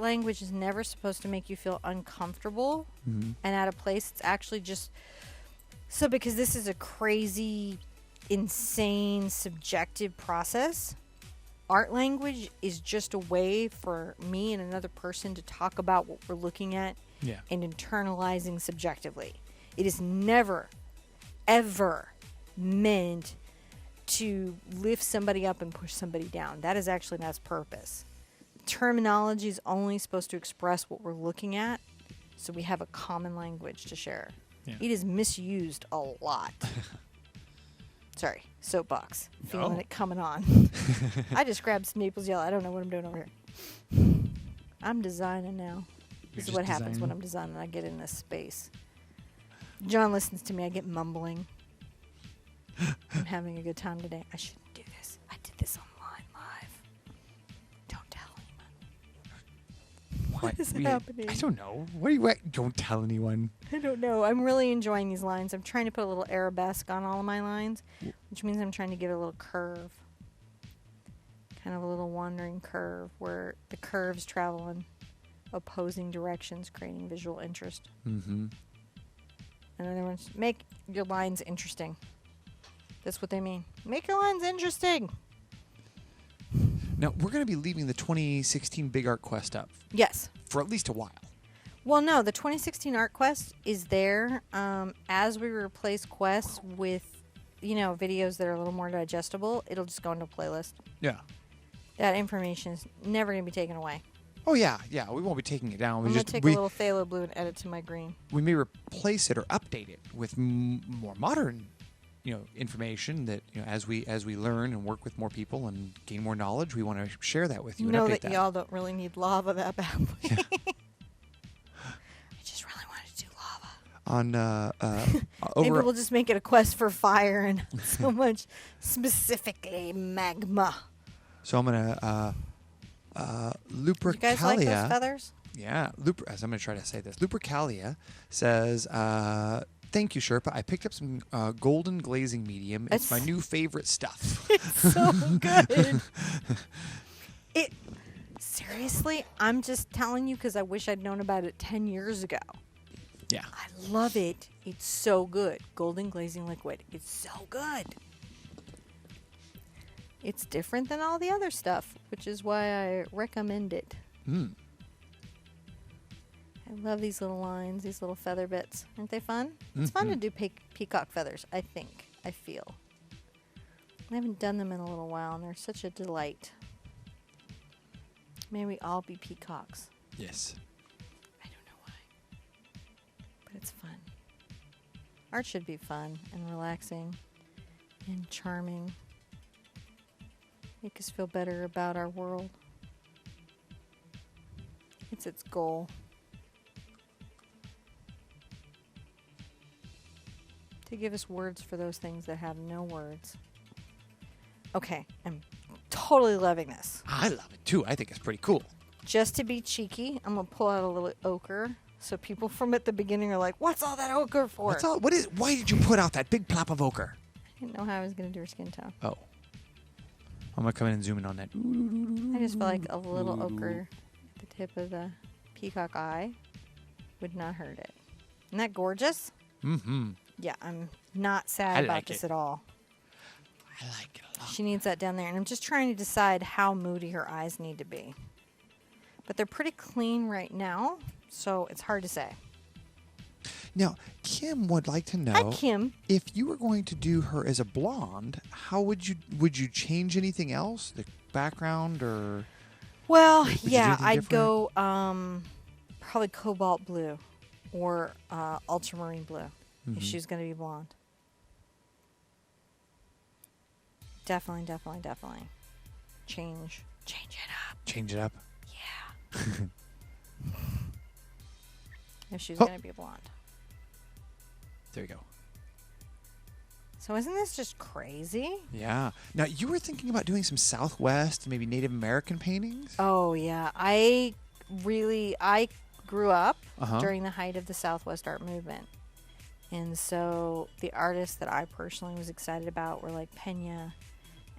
language is never supposed to make you feel uncomfortable and out of place. It's actually just, because this is a crazy, insane, subjective process, art language is just a way for me and another person to talk about what we're looking at and internalizing subjectively. It is never, ever meant to lift somebody up and push somebody down. That is actually not its purpose. Terminology is only supposed to express what we're looking at, so we have a common language to share. Yeah. It is misused a lot. Sorry, soapbox. Feeling it coming on. I just grabbed some Naples yellow. I don't know what I'm doing over here. I'm designing now. This is what happens when I'm designing. I get in this space. John listens to me. I get mumbling. I'm having a good time today. I shouldn't do this. I did this online live. Don't tell anyone. What is happening? I don't know. Don't tell anyone. I don't know. I'm really enjoying these lines. I'm trying to put a little arabesque on all of my lines, which means I'm trying to give it a little curve. Kind of a little wandering curve where the curves travel in opposing directions, creating visual interest. Mm-hmm. Another one's make your lines interesting. That's what they mean. Make your lines interesting. Now, we're going to be leaving the 2016 Big Art Quest up Yes. for at least a while. Well, no, the 2016 Art Quest is there as we replace quests with, videos that are a little more digestible. It'll just go into a playlist. Yeah. That information is never going to be taken away. Oh, yeah. We won't be taking it down. I'm going to take a little phthalo blue and edit to my green. We may replace it or update it with more modern, information that, as we learn and work with more people and gain more knowledge, we want to share that with you. You know and update that y'all don't really need lava that badly. Yeah. I just really wanted to do lava. On Maybe over we'll just make it a quest for fire and not so much specifically magma. So I'm gonna Lupercalia. You guys like those feathers? Yeah, as I'm gonna try to say this. Lupercalia says, "Thank you, Sherpa. I picked up some golden glazing medium. It's my new favorite stuff." It's so good. Seriously, I'm just telling you because I wish I'd known about it 10 years ago. Yeah. I love it. It's so good. Golden glazing liquid. It's so good. It's different than all the other stuff, which is why I recommend it. Mm. I love these little lines, these little feather bits. Aren't they fun? It's fun to do peacock feathers, I feel. I haven't done them in a little while, and they're such a delight. May we all be peacocks. Yes. I don't know why. But it's fun. Art should be fun and relaxing and charming. Make us feel better about our world. It's its goal. To give us words for those things that have no words. Okay, I'm totally loving this. I love it too. I think it's pretty cool. Just to be cheeky, I'm gonna pull out a little ochre, so people from at the beginning are like, "What's all that ochre for?" Why did you put out that big plop of ochre? I didn't know how I was gonna do her skin tone. Oh. I'm gonna come in and zoom in on that. I just felt like a little ochre at the tip of the peacock eye would not hurt it. Isn't that gorgeous? Mm-hmm. Yeah, I'm not sad about this at all. I like it a lot. She needs that down there, and I'm just trying to decide how moody her eyes need to be. But they're pretty clean right now, so it's hard to say. Now, Kim would like to know. Hi, Kim. If you were going to do her as a blonde, how would you change anything else? The background or? Well, would you do yeah, anything I'd different? go probably cobalt blue or ultramarine blue if she was going to be blonde. Definitely. Change it up. Change it up. Yeah. If she's going to be blonde. There you go. So isn't this just crazy? Yeah. Now, you were thinking about doing some Southwest, maybe Native American paintings? Oh, yeah. I grew up Uh-huh. during the height of the Southwest art movement. And so the artists that I personally was excited about were like Pena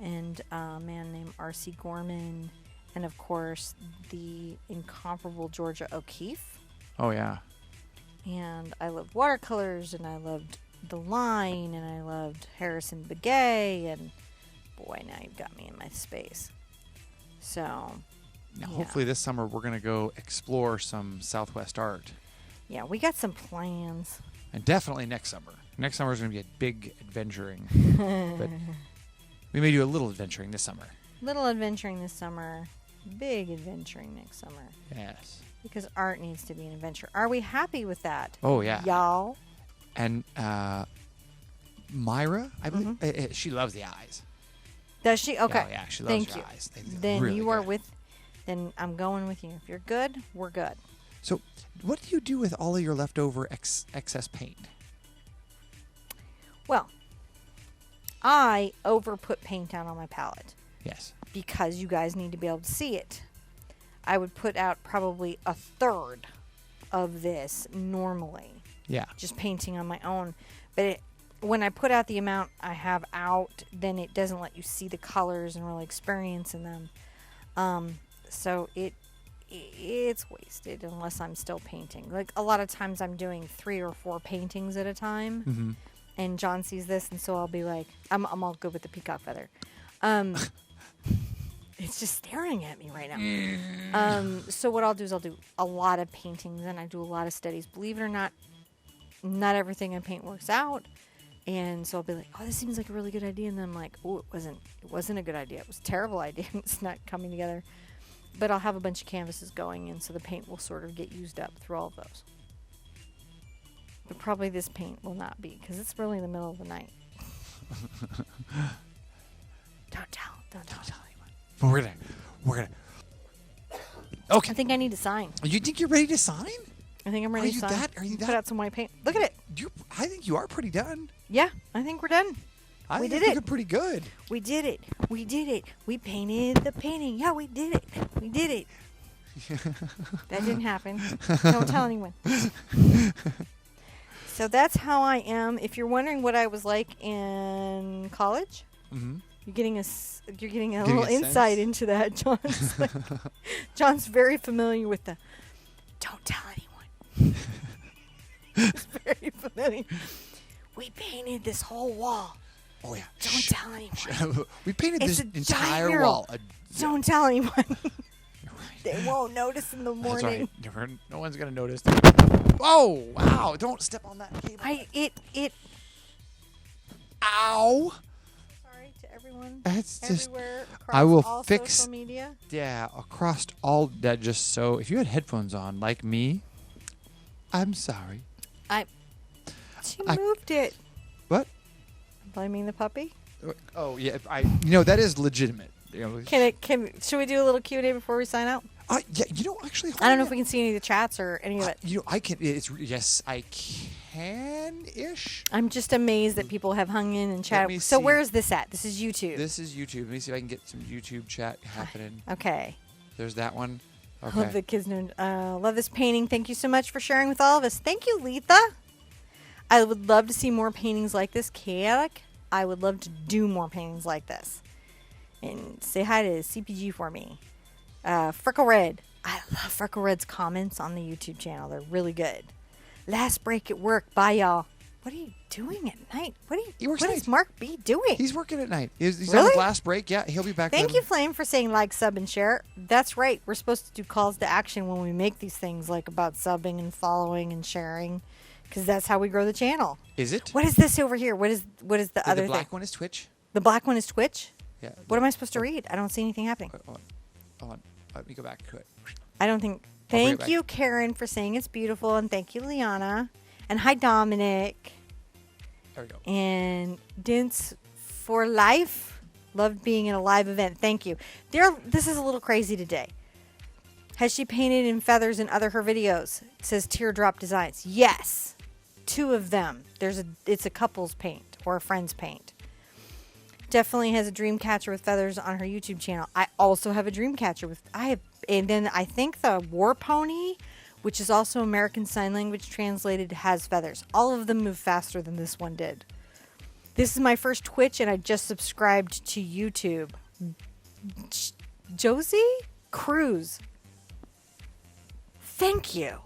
and a man named R.C. Gorman and, of course, the incomparable Georgia O'Keeffe. Oh, yeah. And I loved watercolors, and I loved the line, and I loved Harrison Begay, and boy, now you've got me in my space. So, Now, yeah. hopefully this summer we're going to go explore some Southwest art. Yeah, we got some plans. And definitely next summer. Next summer is going to be a big adventuring. But we may do a little adventuring this summer. Little adventuring this summer, big adventuring next summer. Yes. Because art needs to be an adventure. Are we happy with that? Oh, yeah. Y'all? And Myra, I believe, she loves the eyes. Does she? Okay. Oh, yeah, she loves Thank your you. eyes. Then really you are good. then I'm going with you. If you're good, we're good. So, what do you do with all of your leftover excess paint? Well, I put paint down on my palette Yes. because you guys need to be able to see it. I would put out probably a third of this normally, Yeah. just painting on my own. But when I put out the amount I have out, then it doesn't let you see the colors and really experience in them. So it's wasted unless I'm still painting. Like a lot of times I'm doing 3 or 4 paintings at a time. Mm-hmm. And John sees this, and so I'll be like, I'm all good with the peacock feather. It's just staring at me right now. So what I'll do is I'll do a lot of paintings, and I do a lot of studies. Believe it or not, not everything I paint works out. And so I'll be like, oh, this seems like a really good idea. And then I'm like, oh, it wasn't a good idea. It was a terrible idea. It's not coming together. But I'll have a bunch of canvases going, and so the paint will sort of get used up through all of those. But probably this paint will not be, because it's really in the middle of the night. Don't tell anyone. We're gonna. Okay. I think I need to sign. You think you're ready to sign? I think I'm ready to sign. Are you that? Put out some white paint. Look at it. I think you are pretty done. Yeah, I think we're done. We did think it. you're pretty good. We did it. We did it. We painted the painting. Yeah, we did it. We did it. That didn't happen. Don't tell anyone. So that's how I am. If you're wondering what I was like in college, Mm-hmm. you're getting a little insight into that. John's very familiar with the don't tell anyone. He's very familiar. We painted this whole wall. Oh yeah. Don't tell anyone. We painted It's this a entire giant wall. Don't tell anyone. You're right. They won't notice in the morning. That's right. No one's gonna notice. Oh wow! Don't step on that cable. Ow! Sorry to everyone. That's just. Everywhere. Across I will all fix. social media. Yeah, across all that. Just so if you had headphones on, like me, I'm sorry. She moved it. What? Blaming the puppy. Oh yeah, that is legitimate. Should we do a little Q&A before we sign out? Yeah, actually. I don't know if we can see any of the chats or any of it. I can. Yes, I can ish. I'm just amazed that people have hung in and Let chatted. me So see. where is this at? This is YouTube. This is YouTube. Let me see if I can get some YouTube chat happening. Okay. There's that one. Okay. Love the kids know. Love this painting. Thank you so much for sharing with all of us. Thank you, Letha. I would love to see more paintings like this. Chaotic. I would love to do more paintings like this. And say hi to CPG for me. Freckle Red. I love Freckle Red's comments on the YouTube channel. They're really good. Last break at work. Bye, y'all. What are you doing at night? What is Mark B doing? He's working at night. He's on Really? his last break. Yeah, he'll be back. Thank you, Flame, for saying like, sub, and share. That's right. We're supposed to do calls to action when we make these things, like about subbing and following and sharing, because that's how we grow the channel. Is it? What is this over here? What is the other The black thing? one is Twitch. The black one is Twitch? Yeah. What am I supposed to read? I don't see anything happening. Hold on. Let me go back to it. I don't think. bring it Thank you, Karen, for saying it's beautiful, and thank you, Liana, and hi, Dominic, There we go. and Dints for life. Loved being in a live event. Thank you. This is a little crazy today. Has she painted in feathers in other her videos? It says Teardrop Designs. Yes, 2 of them. It's a couple's paint or a friend's paint. Definitely has a dream catcher with feathers on her YouTube channel. I also have a dream catcher and then I think the War Pony, which is also American Sign Language translated, has feathers. All of them move faster than this one did. This is my first Twitch, and I just subscribed to YouTube. Josie Cruz. Thank you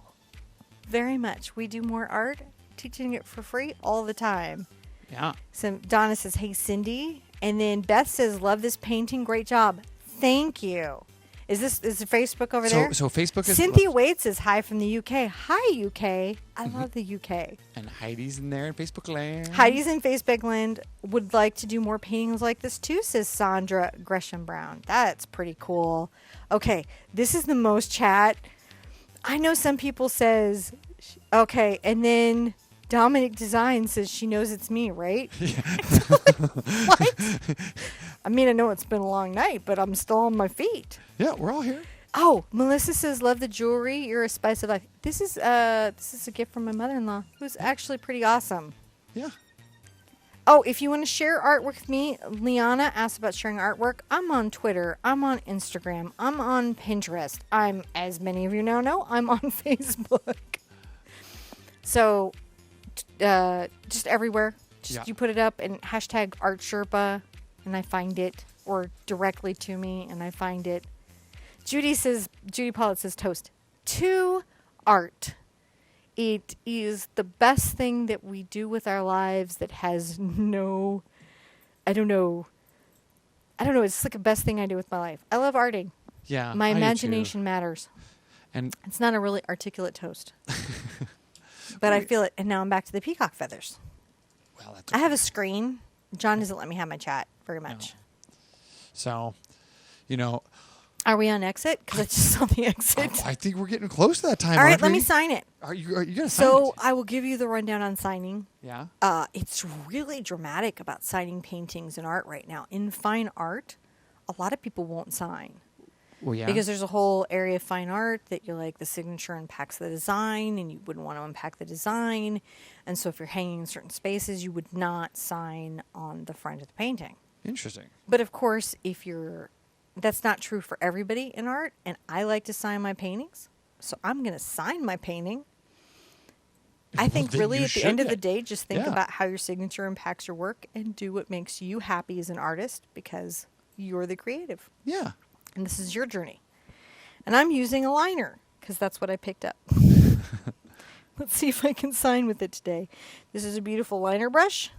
very much. We do more art, teaching it for free all the time. Yeah. So Donna says, hey, Cindy. And then Beth says, love this painting. Great job. Thank you. Is the Facebook over there? So Facebook is. Cynthia Wade says, hi from the UK. Hi, UK. I love the UK. And Heidi's in there in Facebook land. Heidi's in Facebook land. Would like to do more paintings like this too, says Sandra Gresham Brown. That's pretty cool. Okay, this is the most chat. I know some people says, okay, and then Dominic Design says she knows it's me, right? Yeah. What? I mean, I know it's been a long night, but I'm still on my feet. Yeah, we're all here. Oh, Melissa says, love the jewelry. You're a spice of life. This is a gift from my mother-in-law, who's actually pretty awesome. Yeah. Oh, if you want to share artwork with me, Liana asked about sharing artwork. I'm on Twitter. I'm on Instagram. I'm on Pinterest. I'm, as many of you now know, I'm on Facebook. So, just everywhere. Just you put it up and hashtag #ArtSherpa, and I find it, or directly to me, and I find it. Judy Pollitt says toast to art. It is the best thing that we do with our lives that has no, I don't know. It's like the best thing I do with my life. I love arting. Yeah. My imagination matters. And it's not a really articulate toast. But I feel it. And now I'm back to the peacock feathers. Well, that's I have a screen. John doesn't let me have my chat very much. No. So, you know. Are we on exit? Because I just saw the exit. I think we're getting close to that time. All right, let me sign it. Are you going to sign it? So I will give you the rundown on signing. Yeah. It's really dramatic about signing paintings and art right now. In fine art, a lot of people won't sign. Well, yeah. Because there's a whole area of fine art that you're like, the signature impacts the design, and you wouldn't want to impact the design. And so if you're hanging in certain spaces, you would not sign on the front of the painting. Interesting. But of course, that's not true for everybody in art, and I like to sign my paintings, so I'm going to sign my painting. I think really at the end of the day, just think about how your signature impacts your work and do what makes you happy as an artist, because you're the creative. Yeah. And this is your journey. And I'm using a liner because that's what I picked up. Let's see if I can sign with it today. This is a beautiful liner brush.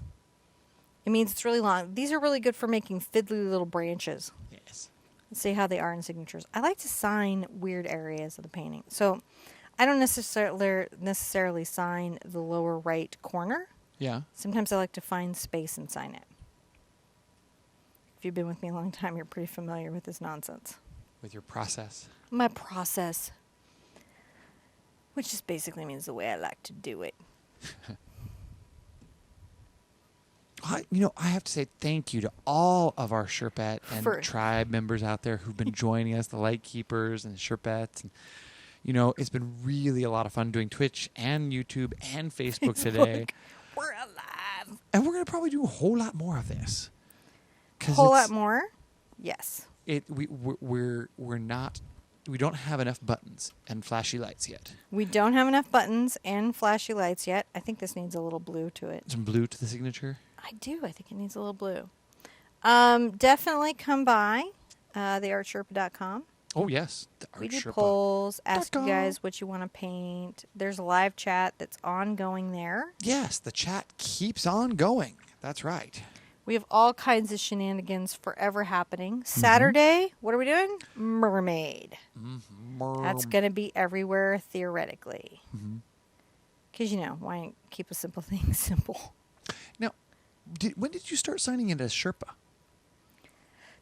It means it's really long. These are really good for making fiddly little branches. Yes. Let's see how they are in signatures. I like to sign weird areas of the painting. So I don't necessarily sign the lower right corner. Yeah. Sometimes I like to find space and sign it. If you've been with me a long time, you're pretty familiar with this nonsense. With your process. My process. Which just basically means the way I like to do it. I have to say thank you to all of our Sherpette and tribe members out there who've been joining us, the light keepers and the Sherpettes. And, it's been really a lot of fun doing Twitch and YouTube and Facebook today. We're alive. And we're going to probably do a whole lot more of this. A whole lot more? Yes. We don't have enough buttons and flashy lights yet. We don't have enough buttons and flashy lights yet. I think this needs a little blue to it. Some blue to the signature? I do. I think it needs a little blue. Definitely come by TheArtSherpa.com. Oh, yes. We do polls, ask you guys what you want to paint. There's a live chat that's ongoing there. Yes, the chat keeps on going. That's right. We have all kinds of shenanigans forever happening. Saturday, what are we doing? Mermaid. That's going to be everywhere, theoretically. Because, why keep a simple thing simple? Now, when did you start signing in as Sherpa?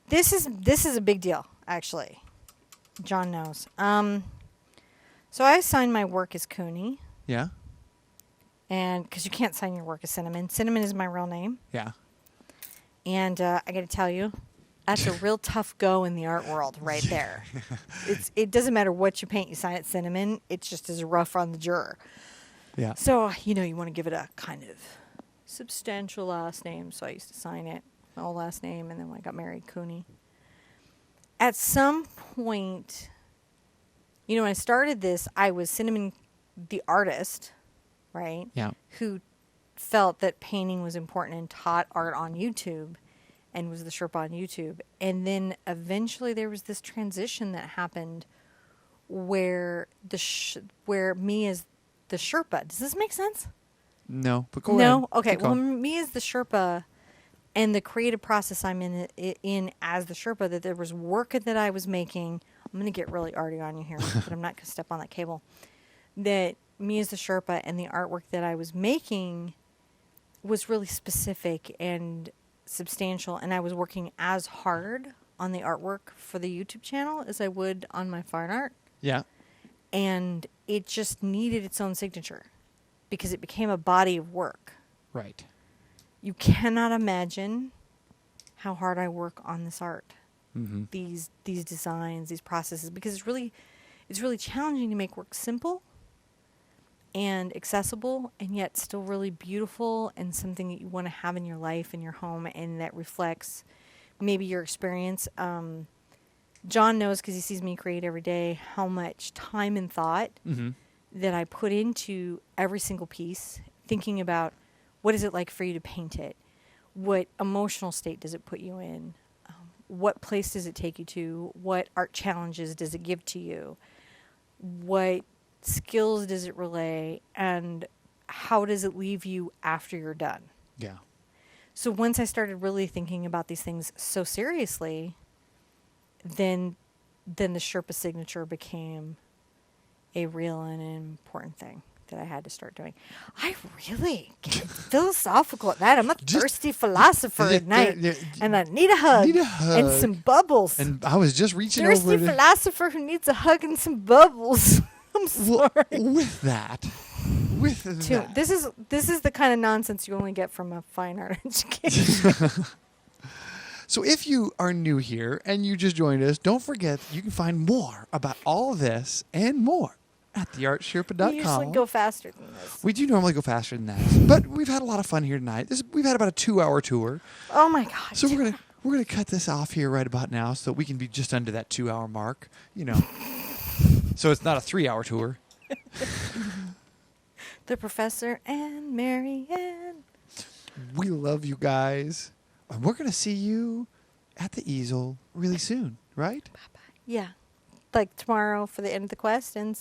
This is a big deal, actually. John knows. So I signed my work as Cooney. Yeah. And because you can't sign your work as Cinnamon. Cinnamon is my real name. Yeah. And I got to tell you, that's a real tough go in the art world right there. It doesn't matter what you paint, you sign it Cinnamon. It's just as rough on the juror. Yeah. So, you want to give it a kind of substantial last name. So I used to sign it, my old last name, and then when I got married, Cooney. At some point, when I started this, I was Cinnamon the artist, right? Yeah. Who felt that painting was important and taught art on YouTube and was the Sherpa on YouTube. And then eventually there was this transition that happened where where me as the Sherpa. Does this make sense? No, but go No? ahead. Okay. Well, me as the Sherpa and the creative process I'm in as the Sherpa, that there was work that I was making. I'm going to get really arty on you here, but I'm not going to step on that cable. That me as the Sherpa and the artwork that I was making was really specific and substantial, and I was working as hard on the artwork for the YouTube channel as I would on my fine art. Yeah. And it just needed its own signature because it became a body of work. Right. You cannot imagine how hard I work on this art. These designs, these processes, because it's really challenging to make work simple and accessible, and yet still really beautiful and something that you want to have in your life, in your home, and that reflects maybe your experience. John knows, because he sees me create every day, how much time and thought that I put into every single piece, thinking about what is it like for you to paint it? What emotional state does it put you in? What place does it take you to? What art challenges does it give to you? What skills does it relay? And how does it leave you after you're done? Yeah. So once I started really thinking about these things so seriously, then the Sherpa signature became a real and an important thing that I had to start doing. I really get philosophical at that. I'm a thirsty philosopher at night, and I need a hug, and some bubbles. And I was just reaching Thirsty over to... philosopher who needs a hug and some bubbles. I'm sorry. With that... This is the kind of nonsense you only get from a fine art education. So if you are new here and you just joined us, don't forget you can find more about all of this and more at TheArtSherpa.com. We usually go faster than this. We do normally go faster than that, but we've had a lot of fun here tonight. We've had about a 2-hour tour. Oh my God! So we're gonna cut this off here right about now, so that we can be just under that 2-hour mark. You know, so it's not a 3-hour tour. The Professor and Mary Ann. We love you guys. And we're going to see you at the Easel really soon, right? Bye-bye. Yeah. Like tomorrow for the end of the quest. And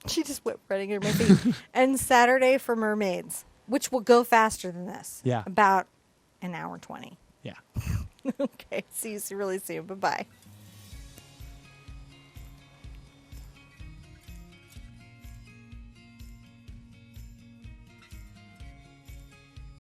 she just went running at my feet. And Saturday for mermaids, which will go faster than this. Yeah. About an hour 20. Yeah. Okay. See you really soon. Bye-bye.